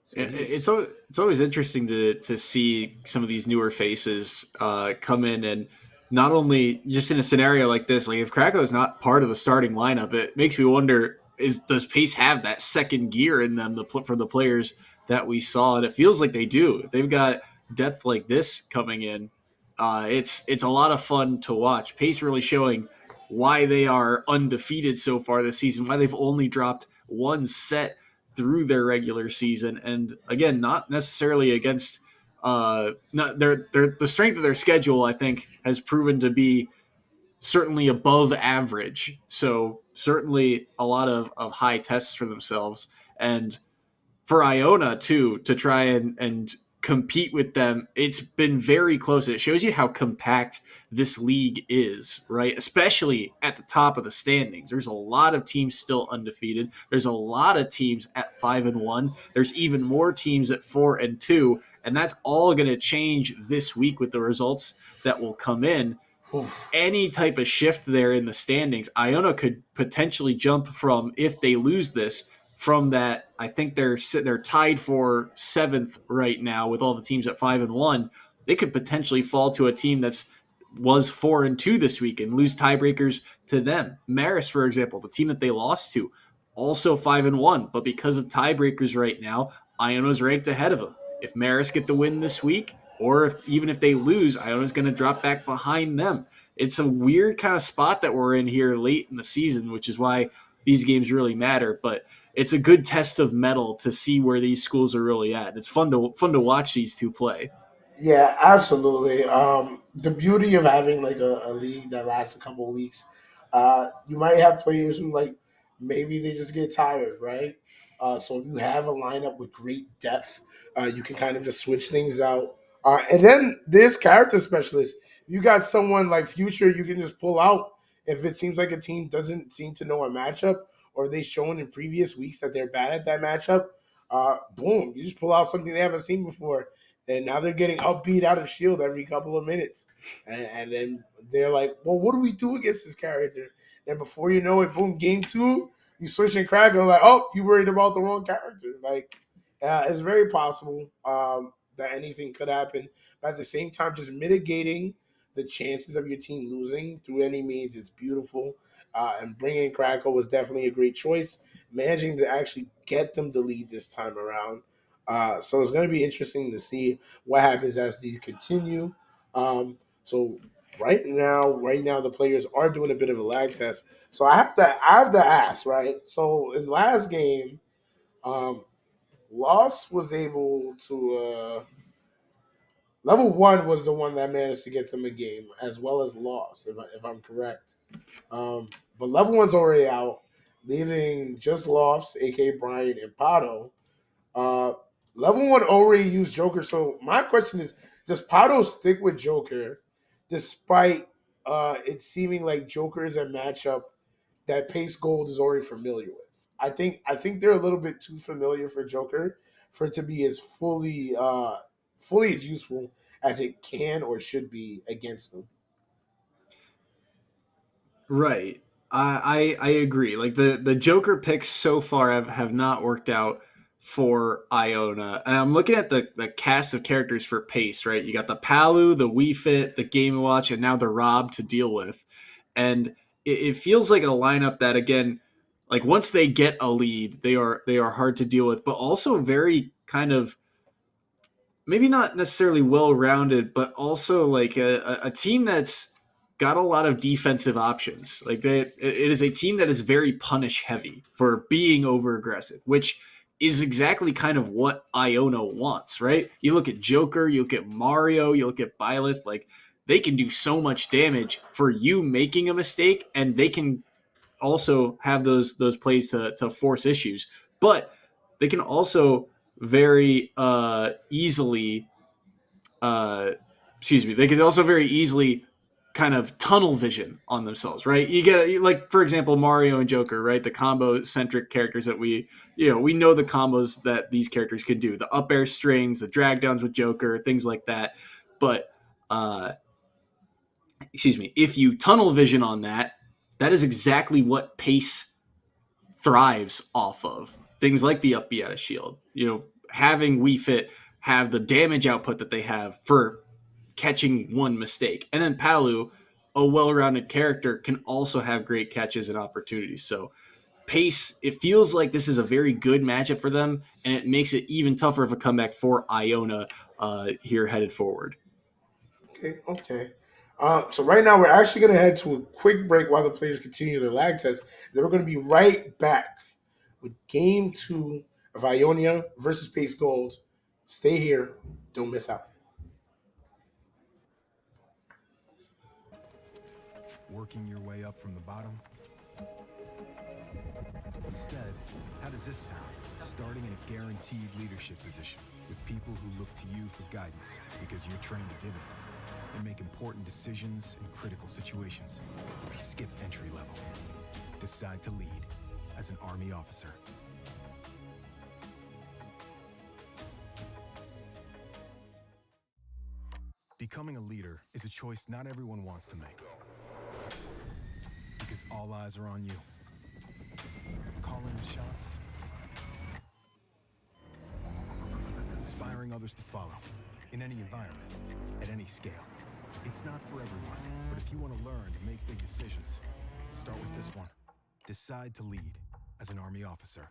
So it's always interesting to see some of these newer faces come in, and not only just in a scenario like this, like if Krakow is not part of the starting lineup, it makes me wonder, does Pace have that second gear in them from the players that we saw? And it feels like they do. If they've got depth like this coming in, it's a lot of fun to watch. Pace really showing why they are undefeated so far this season, why they've only dropped 1 set through their regular season, and again, not necessarily against the strength of their schedule. I think has proven to be certainly above average. So certainly a lot of high tests for themselves, and for Iona too, to try and compete with them. It's been very close. It shows you how compact this league is, right? Especially at the top of the standings. There's a lot of teams still undefeated. There's a lot of teams at 5-1. There's even more teams at 4-2, and that's all going to change this week with the results that will come in. Any type of shift there in the standings, Iona could potentially jump from, if they lose this, from that, I think they're tied for 7th right now with all the teams at 5-1. They could potentially fall to a team was 4-2 this week and lose tiebreakers to them. Maris, for example, the team that they lost to, also 5-1, but because of tiebreakers right now, Iona's ranked ahead of them. If Maris get the win this week, or even if they lose, Iona's going to drop back behind them. It's a weird kind of spot that we're in here late in the season, which is why these games really matter. But it's a good test of mettle to see where these schools are really at. It's fun to watch these two play. Yeah, absolutely. The beauty of having like a league that lasts a couple of weeks, you might have players who like maybe they just get tired, right? So if you have a lineup with great depth, you can kind of just switch things out. And then there's character specialists. You got someone like Future you can just pull out if it seems like a team doesn't seem to know a matchup, or they've shown in previous weeks that they're bad at that matchup. Boom, you just pull out something they haven't seen before. And now they're getting upbeat out of shield every couple of minutes. And then they're like, well, what do we do against this character? And before you know it, boom, game 2, you switch and crack and like, oh, you worried about the wrong character. Like, It's very possible that anything could happen. But at the same time, just mitigating the chances of your team losing through any means is beautiful. And bringing Krakow was definitely a great choice. Managing to actually get them the lead this time around. So it's going to be interesting to see what happens as these continue. So right now the players are doing a bit of a lag test. So I have to ask, right? So in last game, um, Loss was able to level one was the one that managed to get them a game, as well as Loss, if I'm correct. But level one's already out, leaving just Loss, aka Brian and Pato. Uh, level one already used Joker. So my question is, does Pato stick with Joker despite it seeming like Joker is a matchup that Pace Gold is already familiar with? I think they're a little bit too familiar for Joker for it to be as fully as useful as it can or should be against them. Right. I agree. Like the Joker picks so far have not worked out for Iona. And I'm looking at the cast of characters for Pace, right? You got the Palu, the Wii Fit, the Game & Watch, and now the Rob to deal with. And it feels like a lineup that, again, like once they get a lead, they are hard to deal with, but also very kind of maybe not necessarily well-rounded, but also like a team that's got a lot of defensive options. Like it is a team that is very punish heavy for being over aggressive, which is exactly kind of what Iona wants, right? You look at Joker, you look at Mario, you look at Byleth, like they can do so much damage for you making a mistake, and they can also have those plays to force issues. But they can also very easily they can also very easily kind of tunnel vision on themselves, right? You get, like, for example, Mario and Joker, right? The combo centric characters that we know the combos that these characters can do, the up air strings, the drag downs with Joker, things like that. But if you tunnel vision on that, that is exactly what Pace thrives off of. Things like the up B out of shield, having Wii Fit have the damage output that they have for catching one mistake. And then Palu, a well-rounded character, can also have great catches and opportunities. So Pace, it feels like this is a very good matchup for them, and it makes it even tougher of a comeback for Iona here headed forward. Okay. So right now we're actually going to head to a quick break while the players continue their lag test. Then we're going to be right back with Game 2 of Ionia versus Pace Gold. Stay here. Don't miss out. Working your way up from the bottom? Instead, how does this sound? Starting in a guaranteed leadership position with people who look to you for guidance because you're trained to give it and make important decisions in critical situations. Skip entry level. Decide to lead as an Army officer. Becoming a leader is a choice not everyone wants to make. Because all eyes are on you. Calling the shots. Inspiring others to follow. In any environment, at any scale. It's not for everyone, but if you want to learn to make big decisions, start with this one. Decide to lead as an Army officer.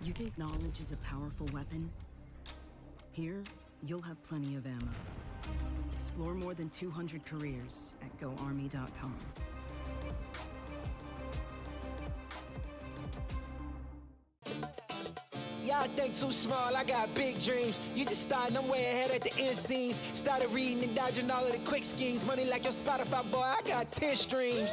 You think knowledge is a powerful weapon? Here, you'll have plenty of ammo. Explore more than 200 careers at GoArmy.com. Y'all think too small, I got big dreams. You just starting, I'm way ahead at the end scenes. Started reading and dodging all of the quick schemes. Money like your Spotify, boy, I got 10 streams.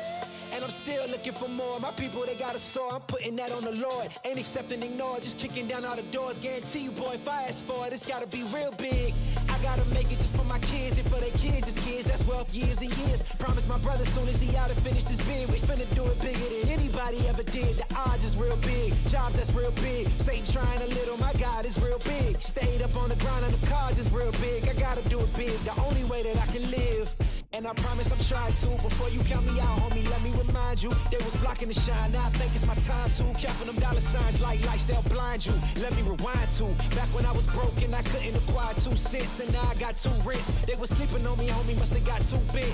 And I'm still looking for more. My people, they got a soar, I'm putting that on the Lord. Ain't accepting, ignore, just kicking down all the doors. Guarantee you, boy, if I ask for it, it's gotta be real big. I gotta make it just for my kids and for their kids' kids. That's wealth years and years. Promise my brother soon as he out and finish this bid, we finna do it bigger than anybody ever did. The odds is real big, jobs that's real big. Satan trying a little, my God is real big. Stayed up on the grind on the cards is real big. I gotta do it big, the only way that I can live. And I promise I'm trying to. Before you count me out, homie, let me remind you. They was blocking the shine, now I think it's my time to. Counting them dollar signs like lights, they'll blind you. Let me rewind to back when I was broke and I couldn't acquire 2 cents. And now I got 2 rents. They was sleeping on me, homie, must have got too big.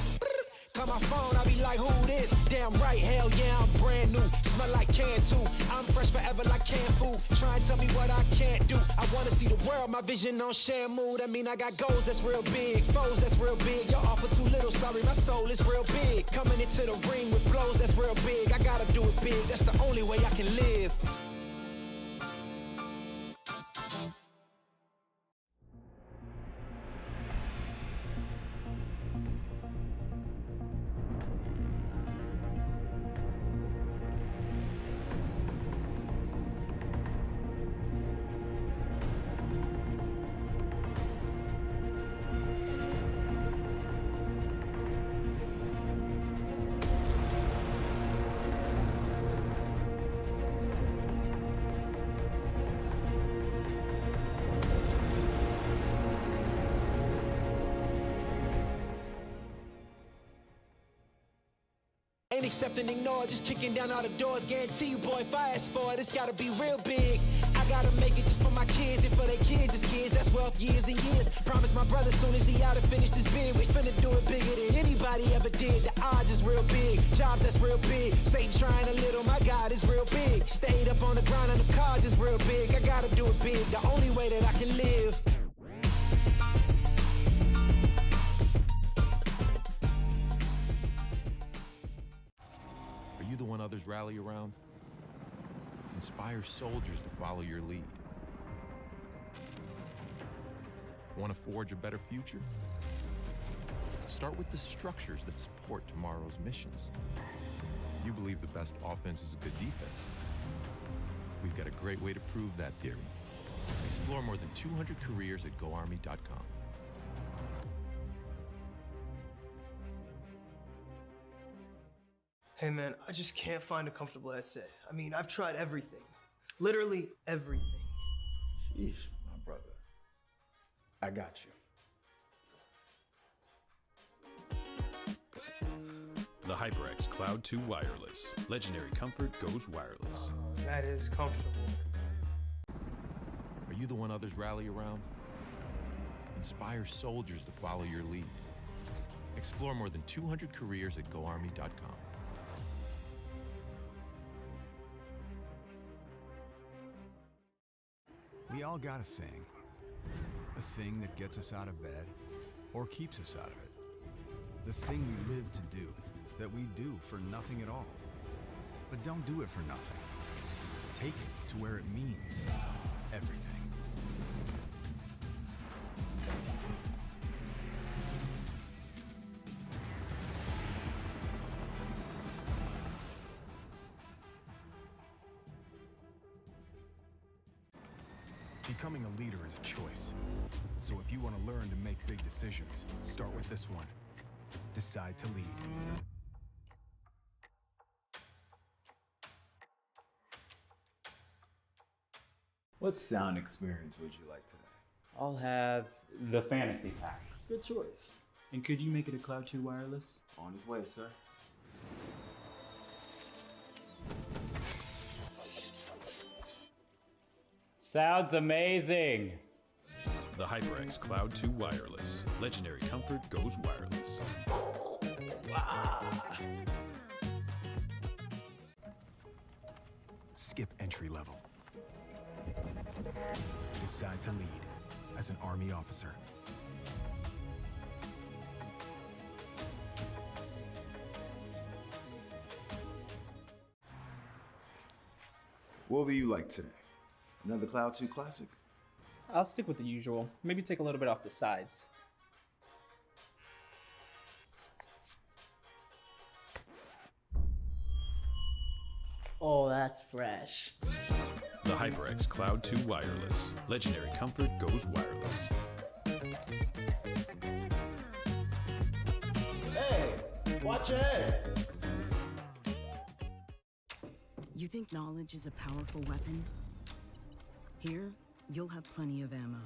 Call my phone, I be like, who this? Damn right, hell yeah, I'm brand new. Smell like can too. I'm fresh forever like canned food. Try and tell me what I can't do. I wanna see the world, my vision on Shamu. That mean I got goals that's real big, foes that's real big. Y'all offer too little, sorry, my soul is real big. Coming into the ring with blows that's real big. I gotta do it big, that's the only way I can live. Ain't accepting, ignore, just kicking down all the doors. Guarantee you, boy, if I ask for it, it's gotta be real big. I gotta make it just for my kids and for their kids' kids. That's wealth years and years. Promise my brother soon as he out and finish this bid, we finna do it bigger than anybody ever did. The odds is real big, jobs that's real big. Satan trying a little, my God is real big. Stayed up on the grind on the cars is real big. I gotta do it big, the only way that I can live. Are you the one others rally around? Inspire soldiers to follow your lead. Want to forge a better future? Start with the structures that support tomorrow's missions. You believe the best offense is a good defense. We've got a great way to prove that theory. Explore more than 200 careers at GoArmy.com. Hey man, I just can't find a comfortable headset. I mean, I've tried everything. Literally everything. Sheesh, my brother. I got you. The HyperX Cloud 2 Wireless. Legendary comfort goes wireless. That is comfortable. Are you the one others rally around? Inspire soldiers to follow your lead. Explore more than 200 careers at GoArmy.com. We all got a thing that gets us out of bed or keeps us out of it. The thing we live to do, that we do for nothing at all. But don't do it for nothing. Take it to where it means everything. Becoming a leader is a choice. So if you want to learn to make big decisions, start with this one. Decide to lead. What sound experience would you like today? I'll have the fantasy pack. Good choice. And could you make it a Cloud 2 wireless? On his way, sir. Sounds amazing. The HyperX Cloud 2 Wireless. Legendary comfort goes wireless. Skip entry level. Decide to lead as an Army officer. What will you like today? Another Cloud 2 classic? I'll stick with the usual. Maybe take a little bit off the sides. Oh, that's fresh. The HyperX Cloud 2 Wireless. Legendary comfort goes wireless. Hey, watch your head. You think knowledge is a powerful weapon? Here, you'll have plenty of ammo.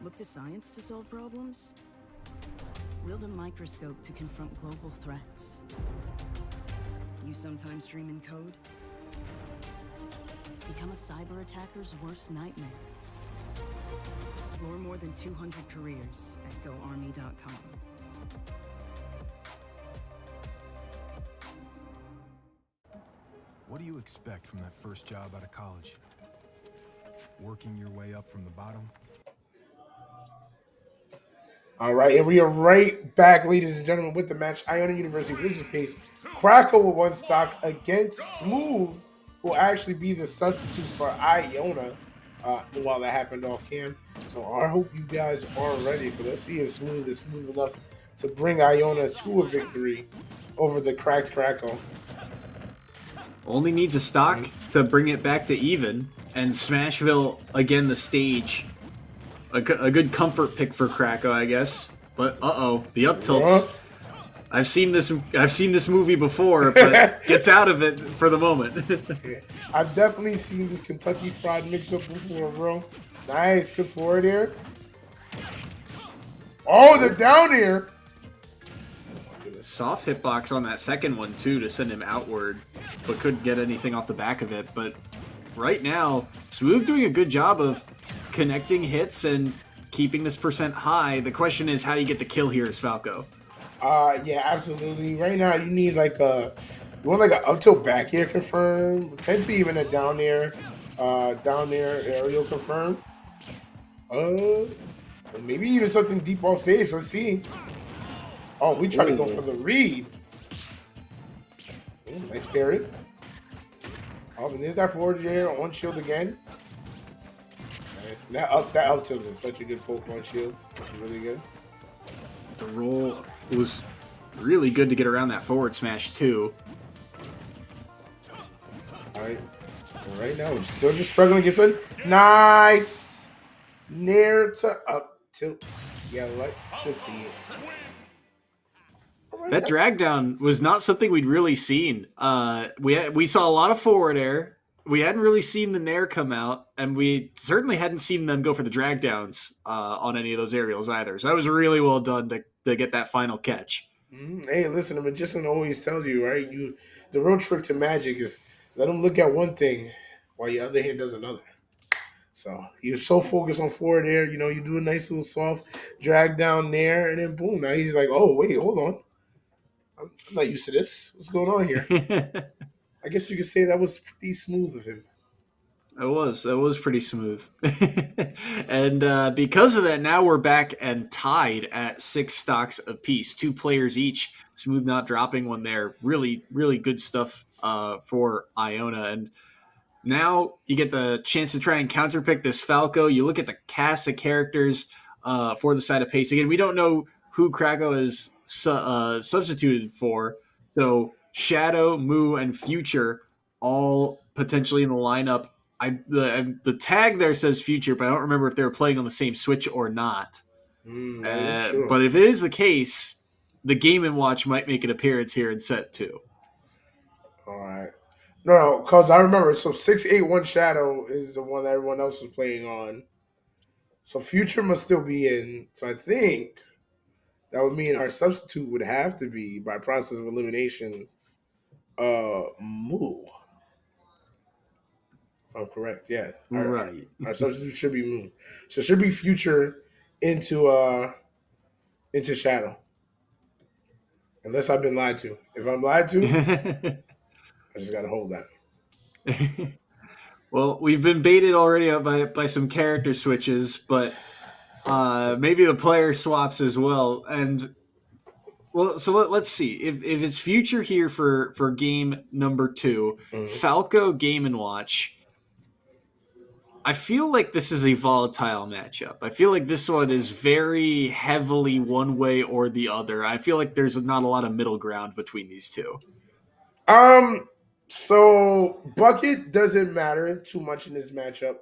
Look to science to solve problems? Wield a microscope to confront global threats. You sometimes dream in code? Become a cyber attacker's worst nightmare. Explore more than 200 careers at GoArmy.com. What do you expect from that first job out of college? Working your way up from the bottom? All right, and we are right back, ladies and gentlemen, with the match. Iona University versus Pace. Krakow with 1 stock against Smooth, who will actually be the substitute for Iona while that happened off cam. So I hope you guys are ready, for let's see if Smooth is smooth enough to bring Iona to a victory over the cracked Krakow. Only needs a stock to bring it back to even, and Smashville again the stage. A good comfort pick for Krakow, I guess. But the up tilts. I've seen this movie before, but gets out of it for the moment. Yeah. I've definitely seen this Kentucky Fried mix-up before, bro. Nice, good forward here. Oh, the down here. Soft hitbox on that second one, too, to send him outward, but couldn't get anything off the back of it. But right now, Smooth doing a good job of connecting hits and keeping this percent high. The question is, how do you get the kill here as Falco? Yeah, absolutely. Right now, you need you want like an up tilt back air confirm, potentially even a down air aerial confirm. Maybe even something deep off stage. Let's see. Oh, we try to go for the read. Nice parry. Oh, and there's that forward air on shield again. Nice. That up tilt is such a good poke on shields. That's really good. The roll was really good to get around that forward smash, too. All right now, we're still just struggling to get some. Nice. Nair to up tilt. Yeah, like to see it. That drag down was not something we'd really seen. We saw a lot of forward air. We hadn't really seen the Nair come out, and we certainly hadn't seen them go for the drag downs on any of those aerials either. So that was really well done to get that final catch. Hey, listen, the magician always tells you, right? The real trick to magic is let him look at one thing while your other hand does another. So you're so focused on forward air, you do a nice little soft drag down there, and then boom, now he's like, oh, wait, hold on. I'm not used to this. What's going on here? I guess you could say that was pretty smooth of him. It was pretty smooth. And because of that, now we're back and tied at 6 stocks apiece, 2 players each. Smooth not dropping one there. Really, really good stuff for Iona. And now you get the chance to try and counterpick this Falco. You look at the cast of characters for the side of Pace. Again, we don't know who Krakow is substituted for. So Shadow, Moo, and Future all potentially in the lineup. The tag there says Future, but I don't remember if they were playing on the same Switch or not. Sure. But if it is the case, the Game & Watch might make an appearance here in set 2. All right. No, because I remember, so 681 Shadow is the one that everyone else was playing on. So Future must still be in. So I think that would mean our substitute would have to be, by process of elimination, Moo. I'm correct, yeah. Right. Our substitute should be Moo. So it should be Future into Shadow. Unless I've been lied to. If I'm lied to, I just gotta hold that. Well, we've been baited already by some character switches, but maybe the player swaps as well. And well, so let's see if it's Future here for game number 2, Falco Game & Watch. I feel like this is a volatile matchup. I feel like this one is very heavily one way or the other. I feel like there's not a lot of middle ground between these two. So bucket doesn't matter too much in this matchup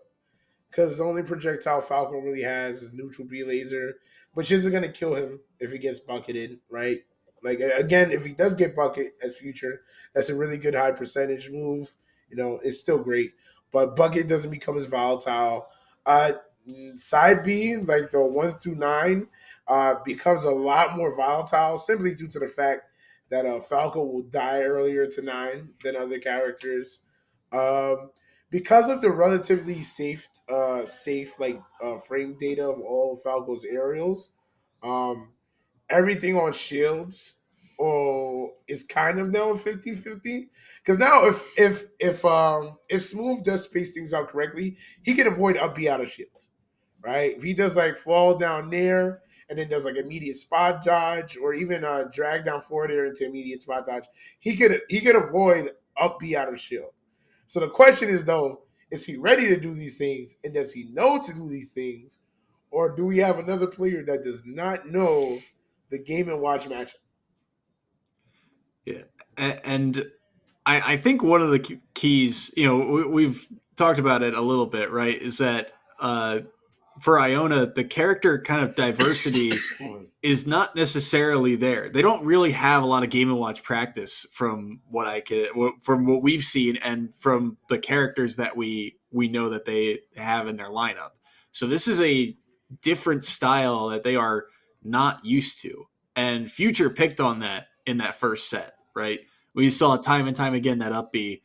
because the only projectile Falco really has is neutral B laser, which isn't going to kill him if he gets bucketed, right? Like, again, if he does get bucket as Future, that's a really good high percentage move. It's still great. But bucket doesn't become as volatile. Side B, like the 1 through 9, becomes a lot more volatile simply due to the fact that Falco will die earlier to 9 than other characters. Because of the relatively safe frame data of all of Falco's aerials, um, everything on shields is kind of now a 50-50. Because now if Smooth does space things out correctly, he can avoid up B out of shields. Right? If he does like fall down there and then does like immediate spot dodge or even drag down forward air into immediate spot dodge, he could avoid up B out of shield. So the question is though, is he ready to do these things and does he know to do these things? Or do we have another player that does not know the Game and Watch matchup? Yeah, and I think one of the keys, we've talked about it a little bit, right? Is that for Iona, the character kind of diversity is not necessarily there. They don't really have a lot of Game and Watch practice from what we've seen and from the characters that we know that they have in their lineup. So this is a different style that they are not used to. And Future picked on that in that first set, right? We saw time and time again that up B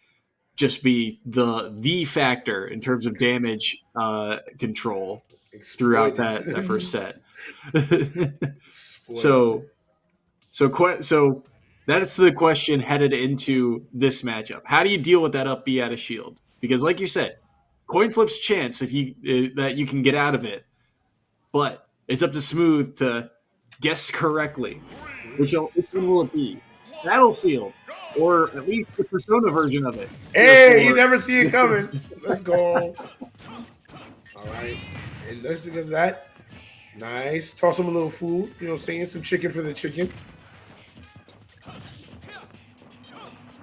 just be the factor in terms of damage control throughout that first set. so that's the question headed into this matchup. How do you deal with that up B out of shield? Because like you said, coin flip's chance if that you can get out of it, but it's up to Smooth to guess correctly. Which one will it be? Battlefield, or at least the Persona version of it. Hey, you never see it coming. Let's go. All right. And let's look at that. Nice. Toss him a little food. You know what I'm saying? Some chicken for the chicken. All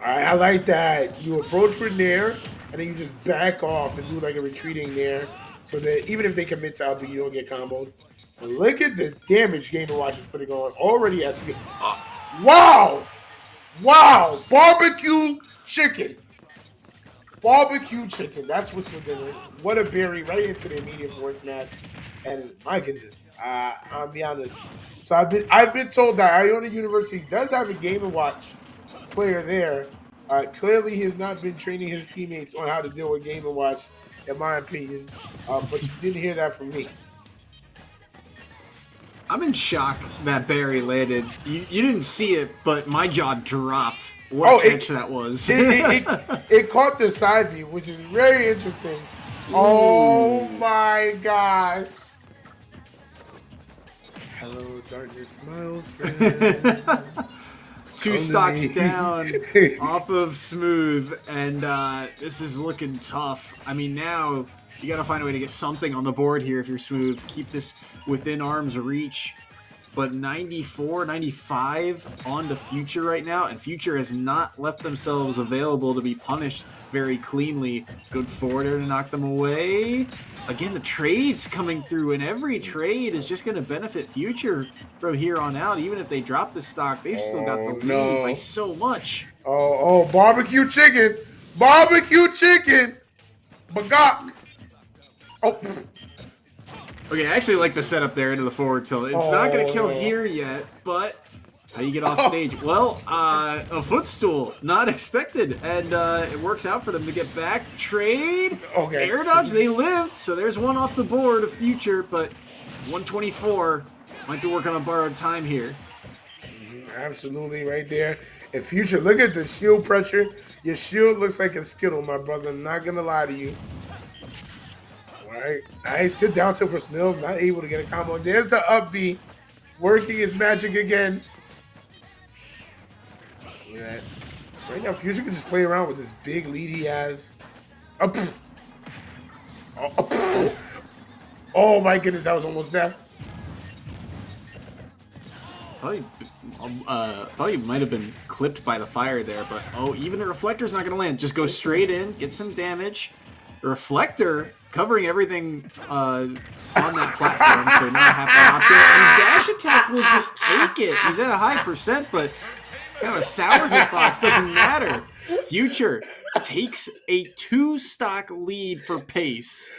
right. I like that. You approach with Nair, and then you just back off and do like a retreating Nair so that even if they commit to LB, you don't get comboed. But look at the damage Game & Watch is putting on already as you get. Wow! Wow! Barbecue chicken. Barbecue chicken. That's what's for dinner. What a berry right into the immediate forward smash. And my goodness, I'll be honest. So I've been told that Iona University does have a Game & Watch player there. Clearly, he has not been training his teammates on how to deal with Game & Watch, in my opinion. But you didn't hear that from me. I'm in shock that Barry landed. You didn't see it, but my jaw dropped. What a catch that was. It caught the side beam, which is very interesting. Ooh. Oh my God. Hello, darkness, my old friend. Two stocks down off of Smooth, and this is looking tough. I mean, now you got to find a way to get something on the board here if you're Smooth. Keep this within arm's reach. But 94, 95 on to Future right now, and Future has not left themselves available to be punished very cleanly. Good forward air to knock them away. Again, the trades coming through, and every trade is just going to benefit Future from here on out. Even if they drop the stock, they've still got the lead by so much. Oh, barbecue chicken. Barbecue chicken. Bagok. Oh. Okay, I actually like the setup there into the forward tilt. It's not going to kill here yet, but how you get off stage? Well, a footstool, not expected, and it works out for them to get back. Trade, air dodge, they lived, so there's one off the board of Future, but 124 might be working on borrowed time here. Absolutely, right there. And Future, look at the shield pressure. Your shield looks like a Skittle, my brother. I'm not going to lie to you. All right, nice, good down tilt for Smilv, not able to get a combo. There's the up B, working his magic again. Right. Right now, Future can just play around with this big lead he has. Oh my goodness, that was almost there. Thought he might have been clipped by the fire there, but even the reflector's not going to land. Just go straight in, get some damage. The reflector covering everything on that platform, so now have to opt in. And dash attack will just take it. He's at a high percent, but kind of a sour hitbox doesn't matter. Future takes a 2-stock lead for pace.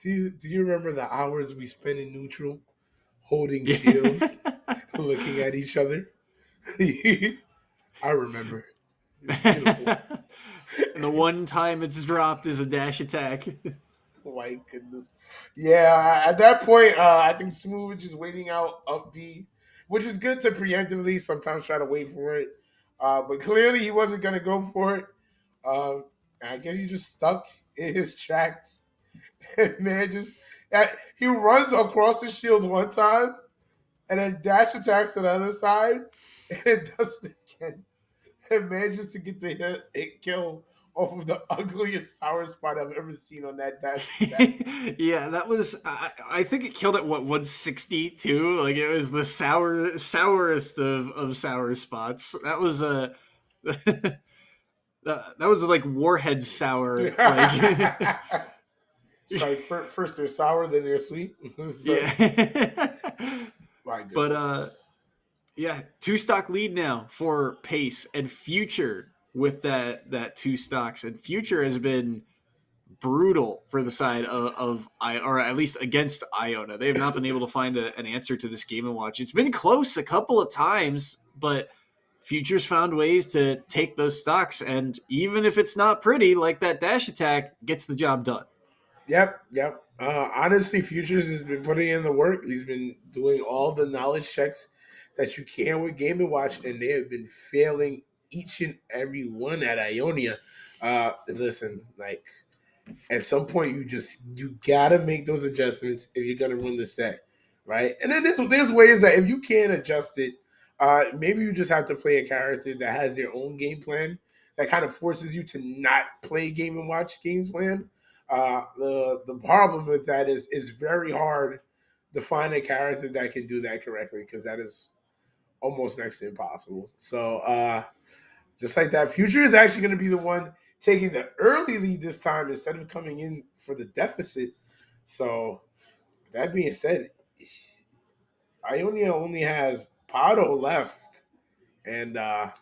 Do you remember the hours we spent in neutral holding shields, looking at each other. I remember. Beautiful. And the one time it's dropped is a dash attack. My goodness. Yeah, at that point, I think Smooth was just waiting out up B, which is good to preemptively sometimes try to wait for it. But clearly he wasn't going to go for it. I guess he just stuck in his tracks. And man, he runs across the shield one time and then dash attacks to the other side and does it again. And manages to get the hit kill off of the ugliest sour spot I've ever seen on that dash attack. Yeah, that was. I think it killed at 160 too. Like it was the sourest of sour spots. That was a. That was like Warhead sour. Like. It's like first they're sour, then they're sweet. Yeah. My goodness. But yeah, 2-stock lead now for Pace and Future with that 2 stocks, and Future has been brutal for the side of or at least against Iona. They have not been able to find an answer to this Game & Watch. It's been close a couple of times, but Future's found ways to take those stocks, and even if it's not pretty, like that dash attack, gets the job done. Yep. Honestly, Futures has been putting in the work. He's been doing all the knowledge checks that you can with Game & Watch, and they have been failing each and every one at Iona. Listen, like at some point you gotta make those adjustments if you're gonna run the set, right? And then there's ways that if you can't adjust it, maybe you just have to play a character that has their own game plan that kind of forces you to not play Game & Watch games plan. The problem with that is it's very hard to find a character that can do that correctly, because that is almost next to impossible. So just like that, Future is actually going to be the one taking the early lead this time instead of coming in for the deficit. So that being said, Iona only has Pado left, and I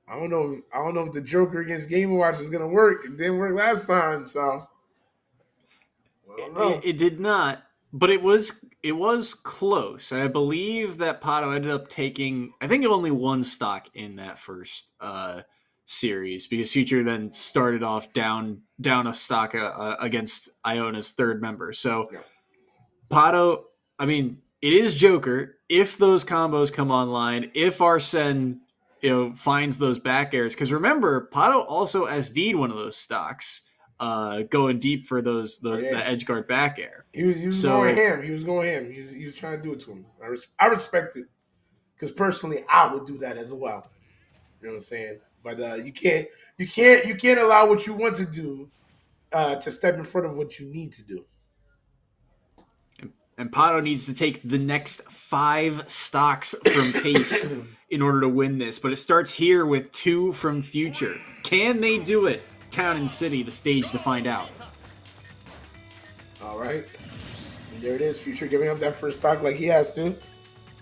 don't know if the Joker against Game & Watch is going to work. It didn't work last time, so I don't know. It did not. But it was close. I believe that Pato ended up taking, I think, only 1 stock in that first series, because Future then started off down a stock against Iona's third member. So yeah. Pato, I mean, it is Joker. If those combos come online, if Arsene finds those back airs, because remember, Pato also SD'd one of those stocks. Going deep for the edge guard back air. He was going ham. He was going ham. He was trying to do it to him. I respect it, because personally, I would do that as well. You know what I'm saying? But you can't allow what you want to do to step in front of what you need to do. And Pato needs to take the next 5 stocks from Pace in order to win this. But it starts here with 2 from Future. Can they do it? Town and City, the stage to find out. All right. And there it is. Future giving up that first stock like he has to.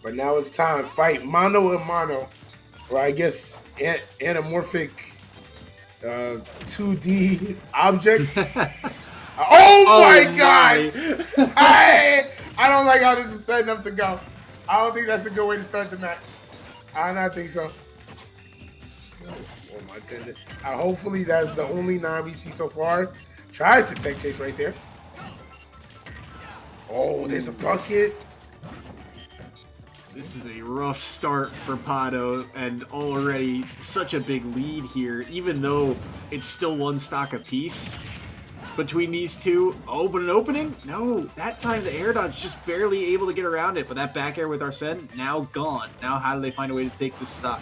But now it's time. Fight mano a mano. Or I guess anamorphic 2D objects. Oh my God! I don't like how this is setting up to go. I don't think that's a good way to start the match. I don't think so. Oh my goodness. Hopefully that's the only 9 we see so far. Tries to tech chase right there. Oh, there's a bucket. This is a rough start for Pato, and already such a big lead here, even though it's still 1 stock apiece between these two. Oh, but an opening? No, that time the air dodge just barely able to get around it, but that back air with Arsene, now gone. Now how do they find a way to take this stock?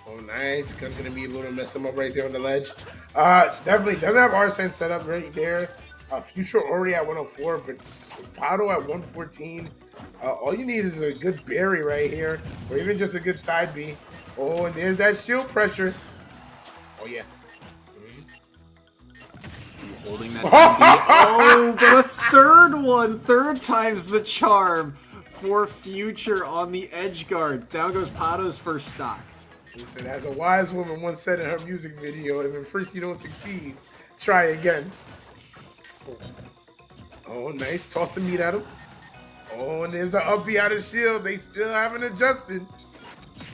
Oh, nice. Gun's going to be able to mess him up right there on the ledge. Definitely doesn't have Arsene set up right there. Future already at 104, but Pato at 114. All you need is a good berry right here, or even just a good side B. Oh, and there's that shield pressure. Oh, yeah. Holding that oh, but a third time's the charm for Future on the edge guard. Down goes Pato's first stock. Listen, as a wise woman once said in her music video, if at first you don't succeed, try again. Oh, nice. Toss the meat at him. Oh, and there's the uppy out of shield. They still haven't adjusted.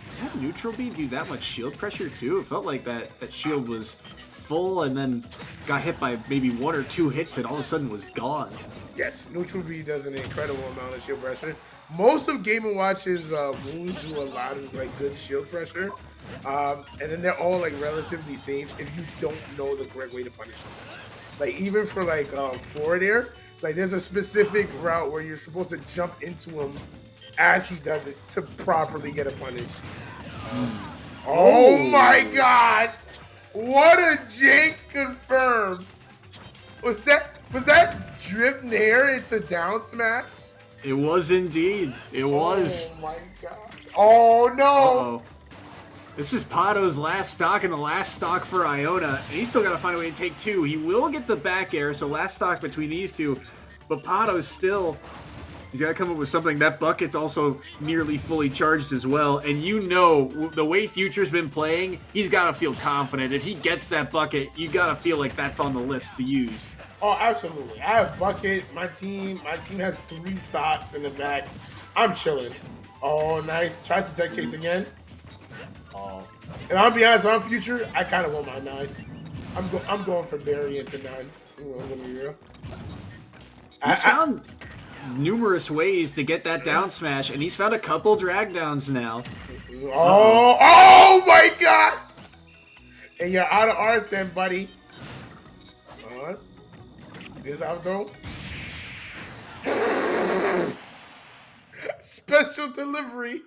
Does that neutral B do that much shield pressure too? It felt like that shield was full and then got hit by maybe 1 or 2 hits and all of a sudden was gone. Yes, neutral B does an incredible amount of shield pressure. Most of Game & Watch's moves do a lot of like good shield pressure. And then they're all like relatively safe if you don't know the correct way to punish them. Like even for like forward air, like there's a specific route where you're supposed to jump into him as he does it to properly get a punish. Oh my god! What a jank confirmed! Was that drip nair into down smash? It was indeed. It was. Oh my god. Oh no! Uh-oh. This is Pato's last stock and the last stock for Iona. And he's still got to find a way to take 2. He will get the back air, so last stock between these two. But Pato's still... He's got to come up with something. That bucket's also nearly fully charged as well. And you know, the way Future's been playing, he's got to feel confident. If he gets that bucket, you got to feel like that's on the list to use. Oh, absolutely. I have bucket. My team has 3 stocks in the back. I'm chilling. Oh, nice. Tries to tech chase again. Oh. And I'll be honest, on Future, I kind of want my 9. I'm going for Barry into 9. I'm going to be real. He's found numerous ways to get that down smash, and he's found a couple drag downs now. Oh my god! And you're out of Arsene, buddy. This out though. Special delivery.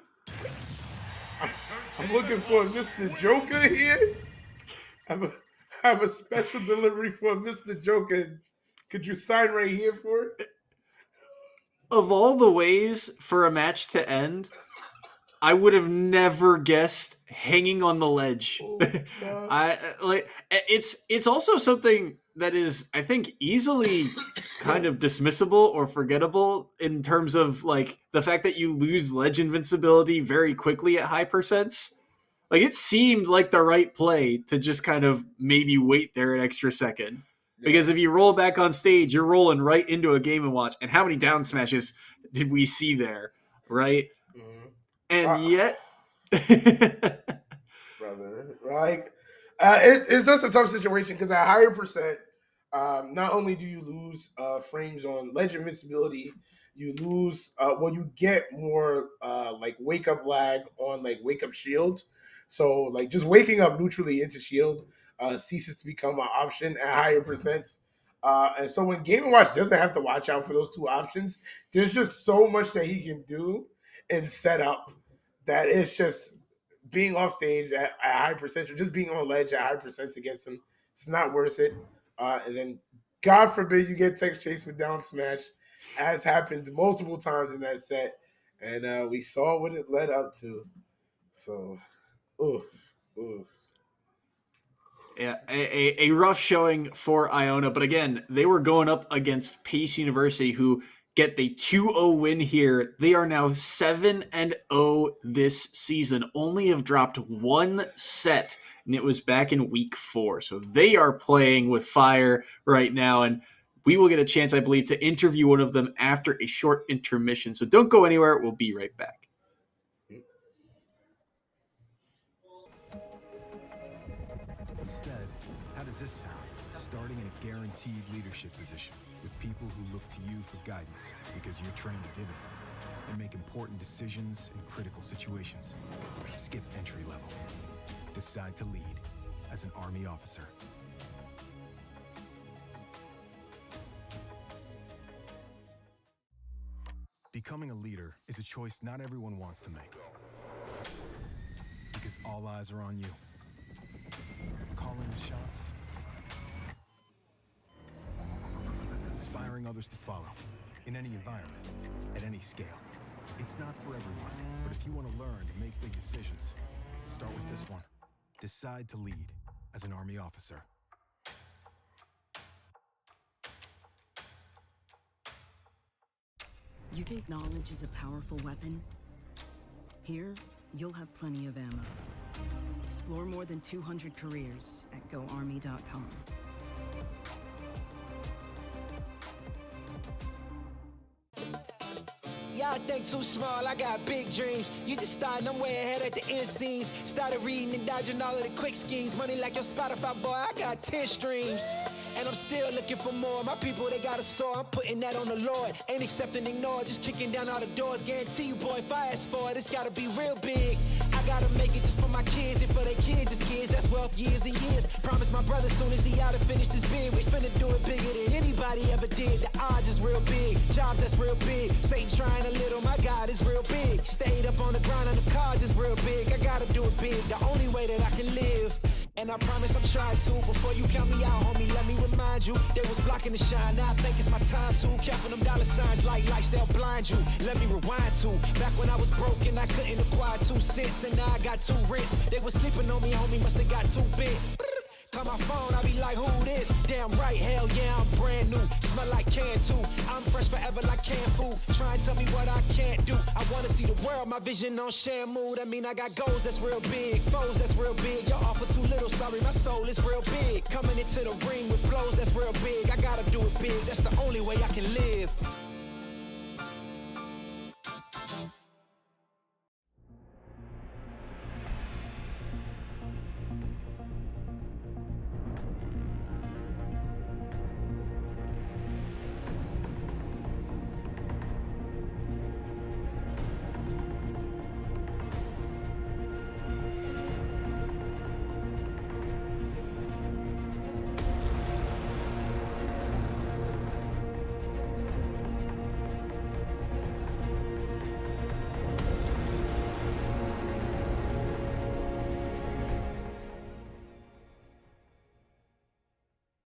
I'm looking for Mr. Joker here. I have a special delivery for Mr. Joker. Could you sign right here for it? Of all the ways for a match to end, I would have never guessed hanging on the ledge. Oh, it's also something that is, I think, easily kind of dismissible or forgettable in terms of like the fact that you lose ledge invincibility very quickly at high percents. Like it seemed like the right play to just kind of maybe wait there an extra second. Because if you roll back on stage, you're rolling right into a Game & Watch. And how many down smashes did we see there, right? Mm-hmm. And yet... brother, like, it's just a tough situation because at higher percent, not only do you lose frames on ledge invincibility, you lose, you get more like wake-up lag on like wake-up shield. So like just waking up neutrally into shield ceases to become an option at higher percents. And so when Game & Watch doesn't have to watch out for those 2 options, there's just so much that he can do and set up that it's just being off stage at high percent or just being on ledge at high percents against him. It's not worth it. And then God forbid you get text chase with down smash, as happened multiple times in that set. And we saw what it led up to. So, oof. Yeah, a rough showing for Iona, but again, they were going up against Pace University, who get the 2-0 win here. They are now 7-0 this season, only have dropped 1 set, and it was back in week 4. So they are playing with fire right now, and we will get a chance, I believe, to interview one of them after a short intermission. So don't go anywhere. We'll be right back. Instead, how does this sound? Starting in a guaranteed leadership position with people who look to you for guidance because you're trained to give it and make important decisions in critical situations. Skip entry level. Decide to lead as an Army officer. Becoming a leader is a choice not everyone wants to make. Because all eyes are on you. Calling the shots. Inspiring others to follow. In any environment, at any scale. It's not for everyone, but if you want to learn to make big decisions, start with this one. Decide to lead as an Army officer. You think knowledge is a powerful weapon? Here, you'll have plenty of ammo. Explore more than 200 careers at GoArmy.com. think too small, I got big dreams. You just starting, I'm way ahead at the end scenes. Started reading and dodging all of the quick schemes. Money like your Spotify, boy, I got 10 streams. And I'm still looking for more. My people, they got a soar. I'm putting that on the Lord. Ain't accepting, ignore, just kicking down all the doors. Guarantee you, boy, if I ask for it, it's gotta be real big. I gotta make it just for my kids and for their kids' kids. That's wealth years and years. Promise my brother soon as he out and finish this bid, we finna do it bigger than anybody ever did. The odds is real big. Jobs that's real big. Satan trying a little, my God is real big. Stayed up on the ground on the cars is real big. I gotta do it big, the only way that I can live. And I promise I'm trying to. Before you count me out, homie, let me remind you. They was blocking the shine, now I think it's my time to. Counting them dollar signs like lights, they'll blind you. Let me rewind to back when I was broke and I couldn't acquire 2 cents. And now I got 2 rents. They was sleeping on me, homie, must have got too big. Call my phone, I be like, who this? Damn right, hell yeah, I'm brand new. Smell like can too. I'm fresh forever like canned food. Try and tell me what I can't do. I wanna see the world, my vision on Shamu. That mean I got goals that's real big, foes that's real big. Y'all offer too little, sorry, my soul is real big. Coming into the ring with blows that's real big. I gotta do it big, that's the only way I can live.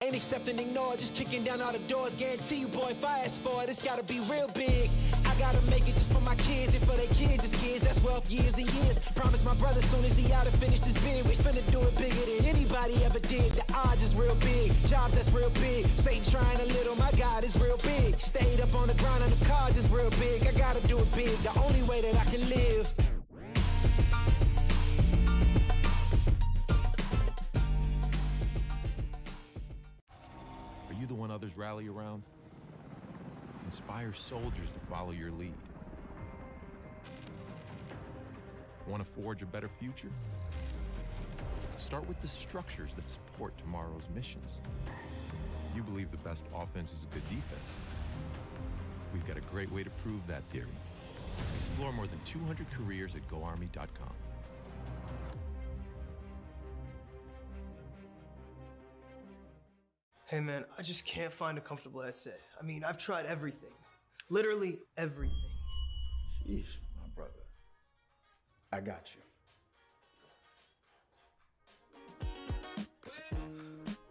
Ain't accepting, ignore, just kicking down all the doors. Guarantee you, boy, if I ask for it, it's gotta be real big. I gotta make it just for my kids and for their kids' kids. That's wealth years and years. Promise my brother soon as he out and finish this bid, we finna do it bigger than anybody ever did. The odds is real big. Jobs that's real big. Satan trying a little, my God is real big. Stayed up on the ground on the cars is real big. I gotta do it big, the only way that I can live. Are you the one others rally around? Inspire soldiers to follow your lead. Want to forge a better future? Start with the structures that support tomorrow's missions. You believe the best offense is a good defense. We've got a great way to prove that theory. Explore more than 200 careers at GoArmy.com. Hey man, I just can't find a comfortable headset. I mean, I've tried everything. Literally everything. Sheesh, my brother. I got you.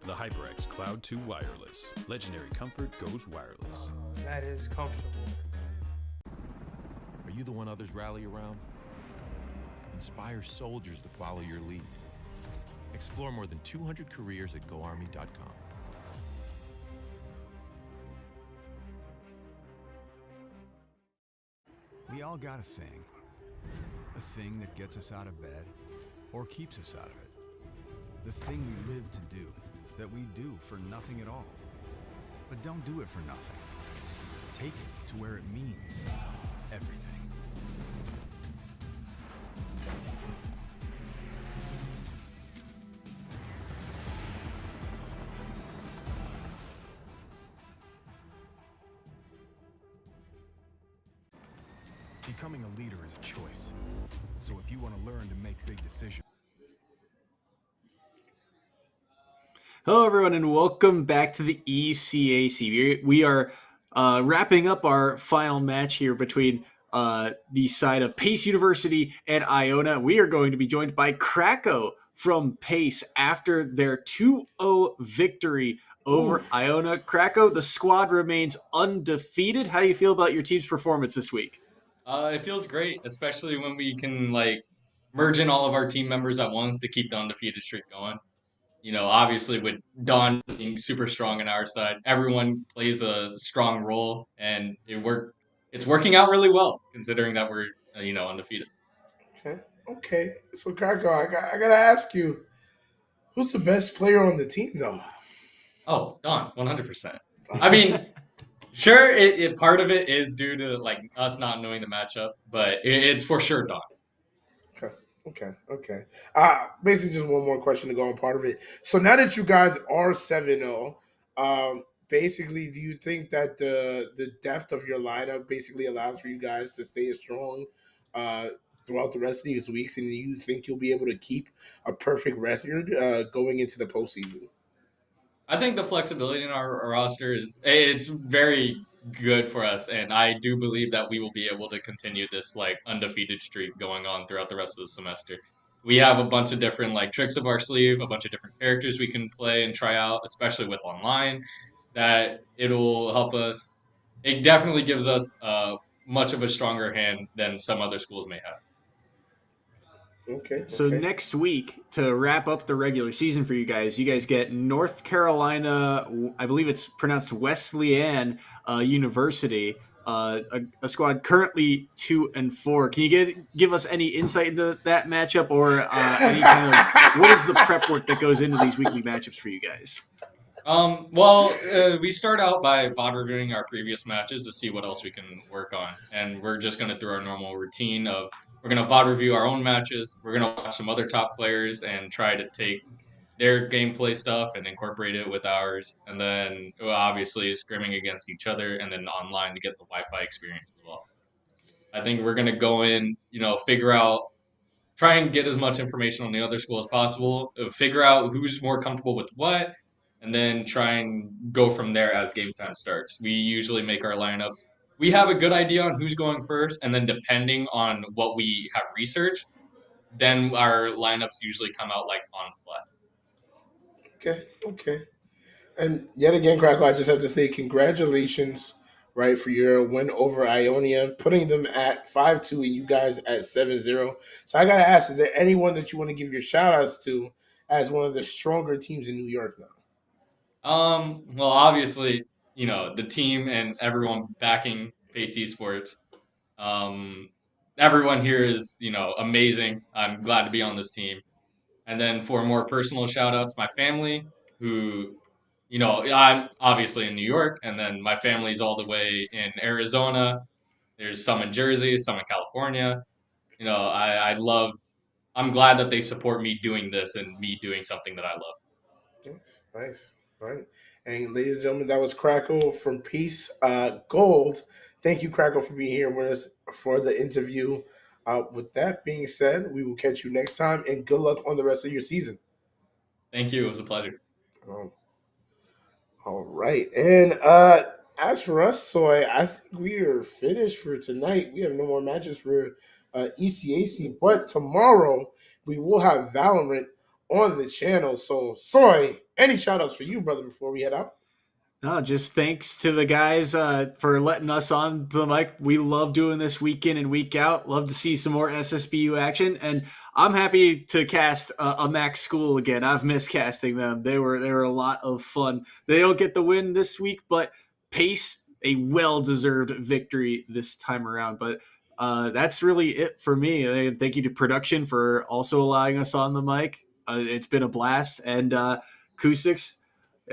The HyperX Cloud 2 Wireless. Legendary comfort goes wireless. That is comfortable. Are you the one others rally around? Inspire soldiers to follow your lead. Explore more than 200 careers at GoArmy.com. We all got a thing that gets us out of bed or keeps us out of it. The thing we live to do, that we do for nothing at all. But don't do it for nothing. Take it to where it means everything. Becoming a leader is a choice. So if you want to learn to make big decisions. Hello, everyone, and welcome back to the ECAC. We are wrapping up our final match here between the side of Pace University and Iona. We are going to be joined by Krakow from Pace after their 2-0 victory over Iona. Krakow, the squad remains undefeated. How do you feel about your team's performance this week? It feels great, especially when we can merge in all of our team members at once to keep the undefeated streak going. You know, obviously with Don being super strong on our side, everyone plays a strong role, and it's working out really well considering that we're undefeated. Okay. So Krakow, I gotta ask you, who's the best player on the team though? Oh, Don, 100%. I mean, Sure, part of it is due to like us not knowing the matchup, but it's for sure Dawn. Okay. Basically, just one more question to go on part of it. So now that you guys are 7-0, basically, do you think that the depth of your lineup basically allows for you guys to stay as strong throughout the rest of these weeks, and do you think you'll be able to keep a perfect record going into the postseason? I think the flexibility in our roster it's very good for us, and I do believe that we will be able to continue this like undefeated streak going on throughout the rest of the semester. We have a bunch of different like tricks up our sleeve, a bunch of different characters we can play and try out, especially with online. That it'll help us. It definitely gives us much of a stronger hand than some other schools may have. Okay. So next week, to wrap up the regular season for you guys get North Carolina, I believe it's pronounced Wesleyan University, a squad currently 2-4. Can you give us any insight into that matchup, or any kind of what is the prep work that goes into these weekly matchups for you guys? We start out by VOD reviewing our previous matches to see what else we can work on. And we're just going to do our normal routine of we're going to VOD review our own matches. We're going to watch some other top players and try to take their gameplay stuff and incorporate it with ours. And then obviously scrimming against each other and then online to get the Wi-Fi experience as well. I think we're going to go in, figure out try and get as much information on the other school as possible, figure out who's more comfortable with what, and then try and go from there as game time starts. We usually make our lineups. We have a good idea on who's going first, and then depending on what we have researched, then our lineups usually come out like on fly. Okay. And yet again, Crackle, I just have to say congratulations, right, for your win over Iona, putting them at 5-2 and you guys at 7-0. So I got to ask, is there anyone that you want to give your shout-outs to as one of the stronger teams in New York now? Well, obviously, the team and everyone backing Pace Esports. Everyone here is, amazing. I'm glad to be on this team. And then for more personal shout outs, my family, who, I'm obviously in New York, and then my family's all the way in Arizona. There's some in Jersey, some in California. I'm glad that they support me doing this and me doing something that I love. Nice. All right. And ladies and gentlemen, that was Crackle from Peace Gold. Thank you, Crackle, for being here with us for the interview. With that being said, we will catch you next time, and good luck on the rest of your season. Thank you. It was a pleasure. All right. And as for us, Soy, I think we are finished for tonight. We have no more matches for ECAC, but tomorrow we will have Valorant on the channel. So, Soy, any shout outs for you, brother, before we head out? No, just thanks to the guys for letting us on the mic. We love doing this week in and week out. Love to see some more SSBU action, and I'm happy to cast a Max School again. I've missed casting them. They were a lot of fun. They don't get the win this week, but Pace, a well-deserved victory this time around. But that's really it for me. And thank you to production for also allowing us on the mic. It's been a blast, and Acoustics.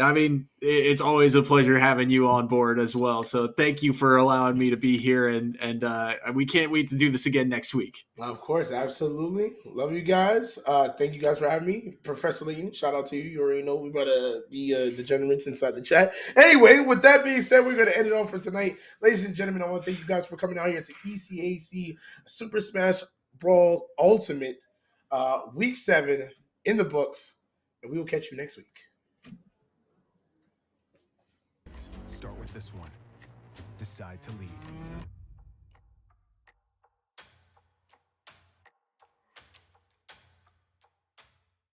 I mean, it's always a pleasure having you on board as well. So thank you for allowing me to be here, and we can't wait to do this again next week. Of course, absolutely. Love you guys. Thank you guys for having me. Professor Layton, shout out to you. You already know we better be degenerates inside the chat. Anyway, with that being said, we're going to end it off for tonight. Ladies and gentlemen, I want to thank you guys for coming out here to ECAC Super Smash Brawl Ultimate Week 7 in the books. And we will catch you next week. Start with this one. Decide to lead.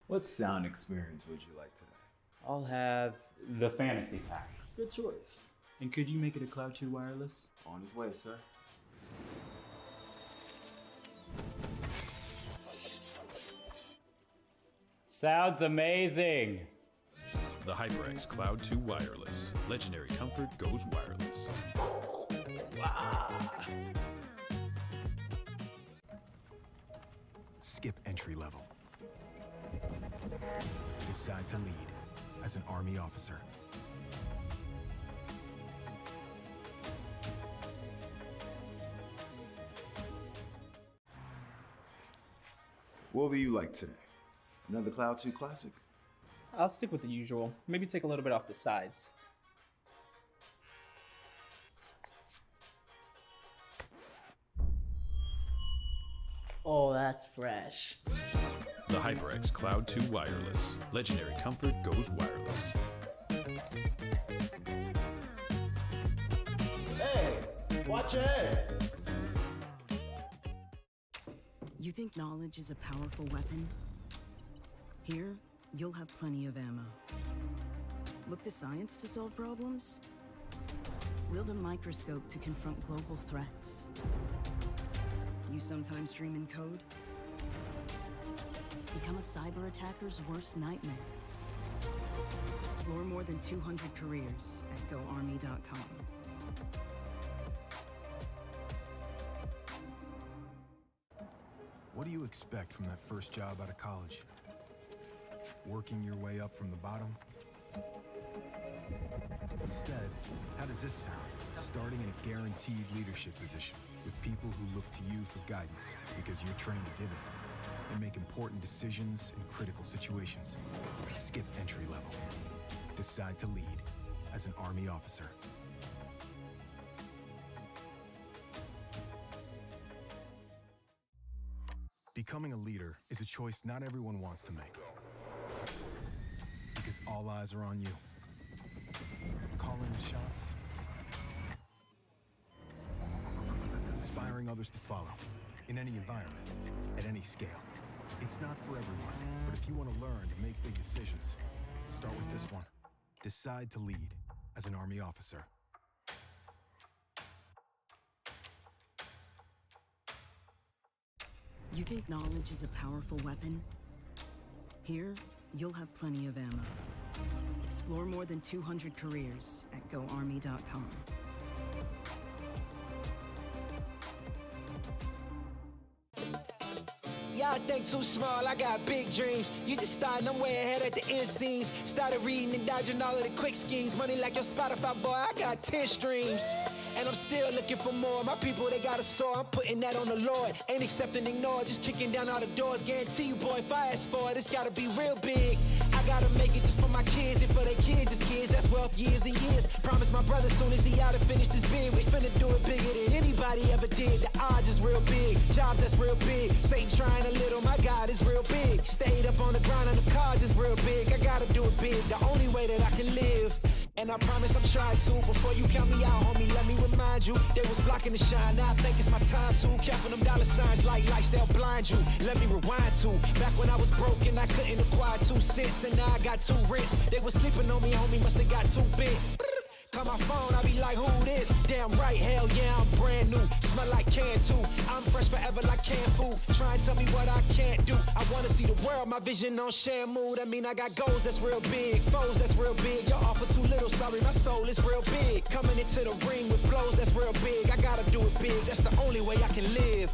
What sound experience would you like today? I'll have the fantasy pack. Good choice. And could you make it a Cloud 2 wireless? On his way, sir. Sounds amazing. The HyperX Cloud 2 Wireless. Legendary comfort goes wireless. Skip entry level. Decide to lead as an Army officer. What will you like today? Another Cloud 2 classic? I'll stick with the usual. Maybe take a little bit off the sides. Oh, that's fresh. The HyperX Cloud 2 Wireless. Legendary comfort goes wireless. Hey, watch your head. You think knowledge is a powerful weapon? Here, you'll have plenty of ammo. Look to science to solve problems? Wield a microscope to confront global threats. You sometimes dream in code? Become a cyber attacker's worst nightmare. Explore more than 200 careers at GoArmy.com. What do you expect from that first job out of college? Working your way up from the bottom? Instead, how does this sound? Starting in a guaranteed leadership position with people who look to you for guidance because you're trained to give it and make important decisions in critical situations. Skip entry level. Decide to lead as an Army officer. Becoming a leader is a choice not everyone wants to make. Because all eyes are on you. Calling the shots. Inspiring others to follow. In any environment, at any scale. It's not for everyone, but if you want to learn to make big decisions, start with this one. Decide to lead as an Army officer. You think knowledge is a powerful weapon? Here, you'll have plenty of ammo. Explore more than 200 careers at GoArmy.com. Y'all think too small, I got big dreams. You just starting, I'm way ahead at the end scenes. Started reading and dodging all of the quick schemes. Money like your Spotify, boy, I got 10 streams. And I'm still looking for more. My people, they got a soar, I'm putting that on the Lord. Ain't accepting, ignore, just kicking down all the doors. Guarantee you, boy, if I ask for it, it's gotta be real big. I gotta make it just for my kids and for their kids, just kids. That's wealth years and years. Promise my brother soon as he out and finish this bid, we finna do it bigger than anybody ever did. The odds is real big, jobs that's real big. Satan trying a little, my God is real big. Stayed up on the grind on the cars is real big. I gotta do it big, the only way that I can live. And I promise I'm trying to. Before you count me out, homie, let me remind you. They was blocking the shine, now I think it's my time to. Counting them dollar signs like lights, they'll blind you. Let me rewind to back when I was broke and I couldn't acquire 2 cents. And now I got 2 rents. They was sleeping on me, homie, must have got too big. Call my phone, I be like, who this? Damn right, hell yeah, I'm brand new. Smell like can too. I'm fresh forever like canned food. Try and tell me what I can't do. I wanna see the world, my vision on Shamu. That mean I got goals that's real big, foes that's real big. Your offer too little, sorry, my soul is real big. Coming into the ring with blows that's real big. I gotta do it big, that's the only way I can live.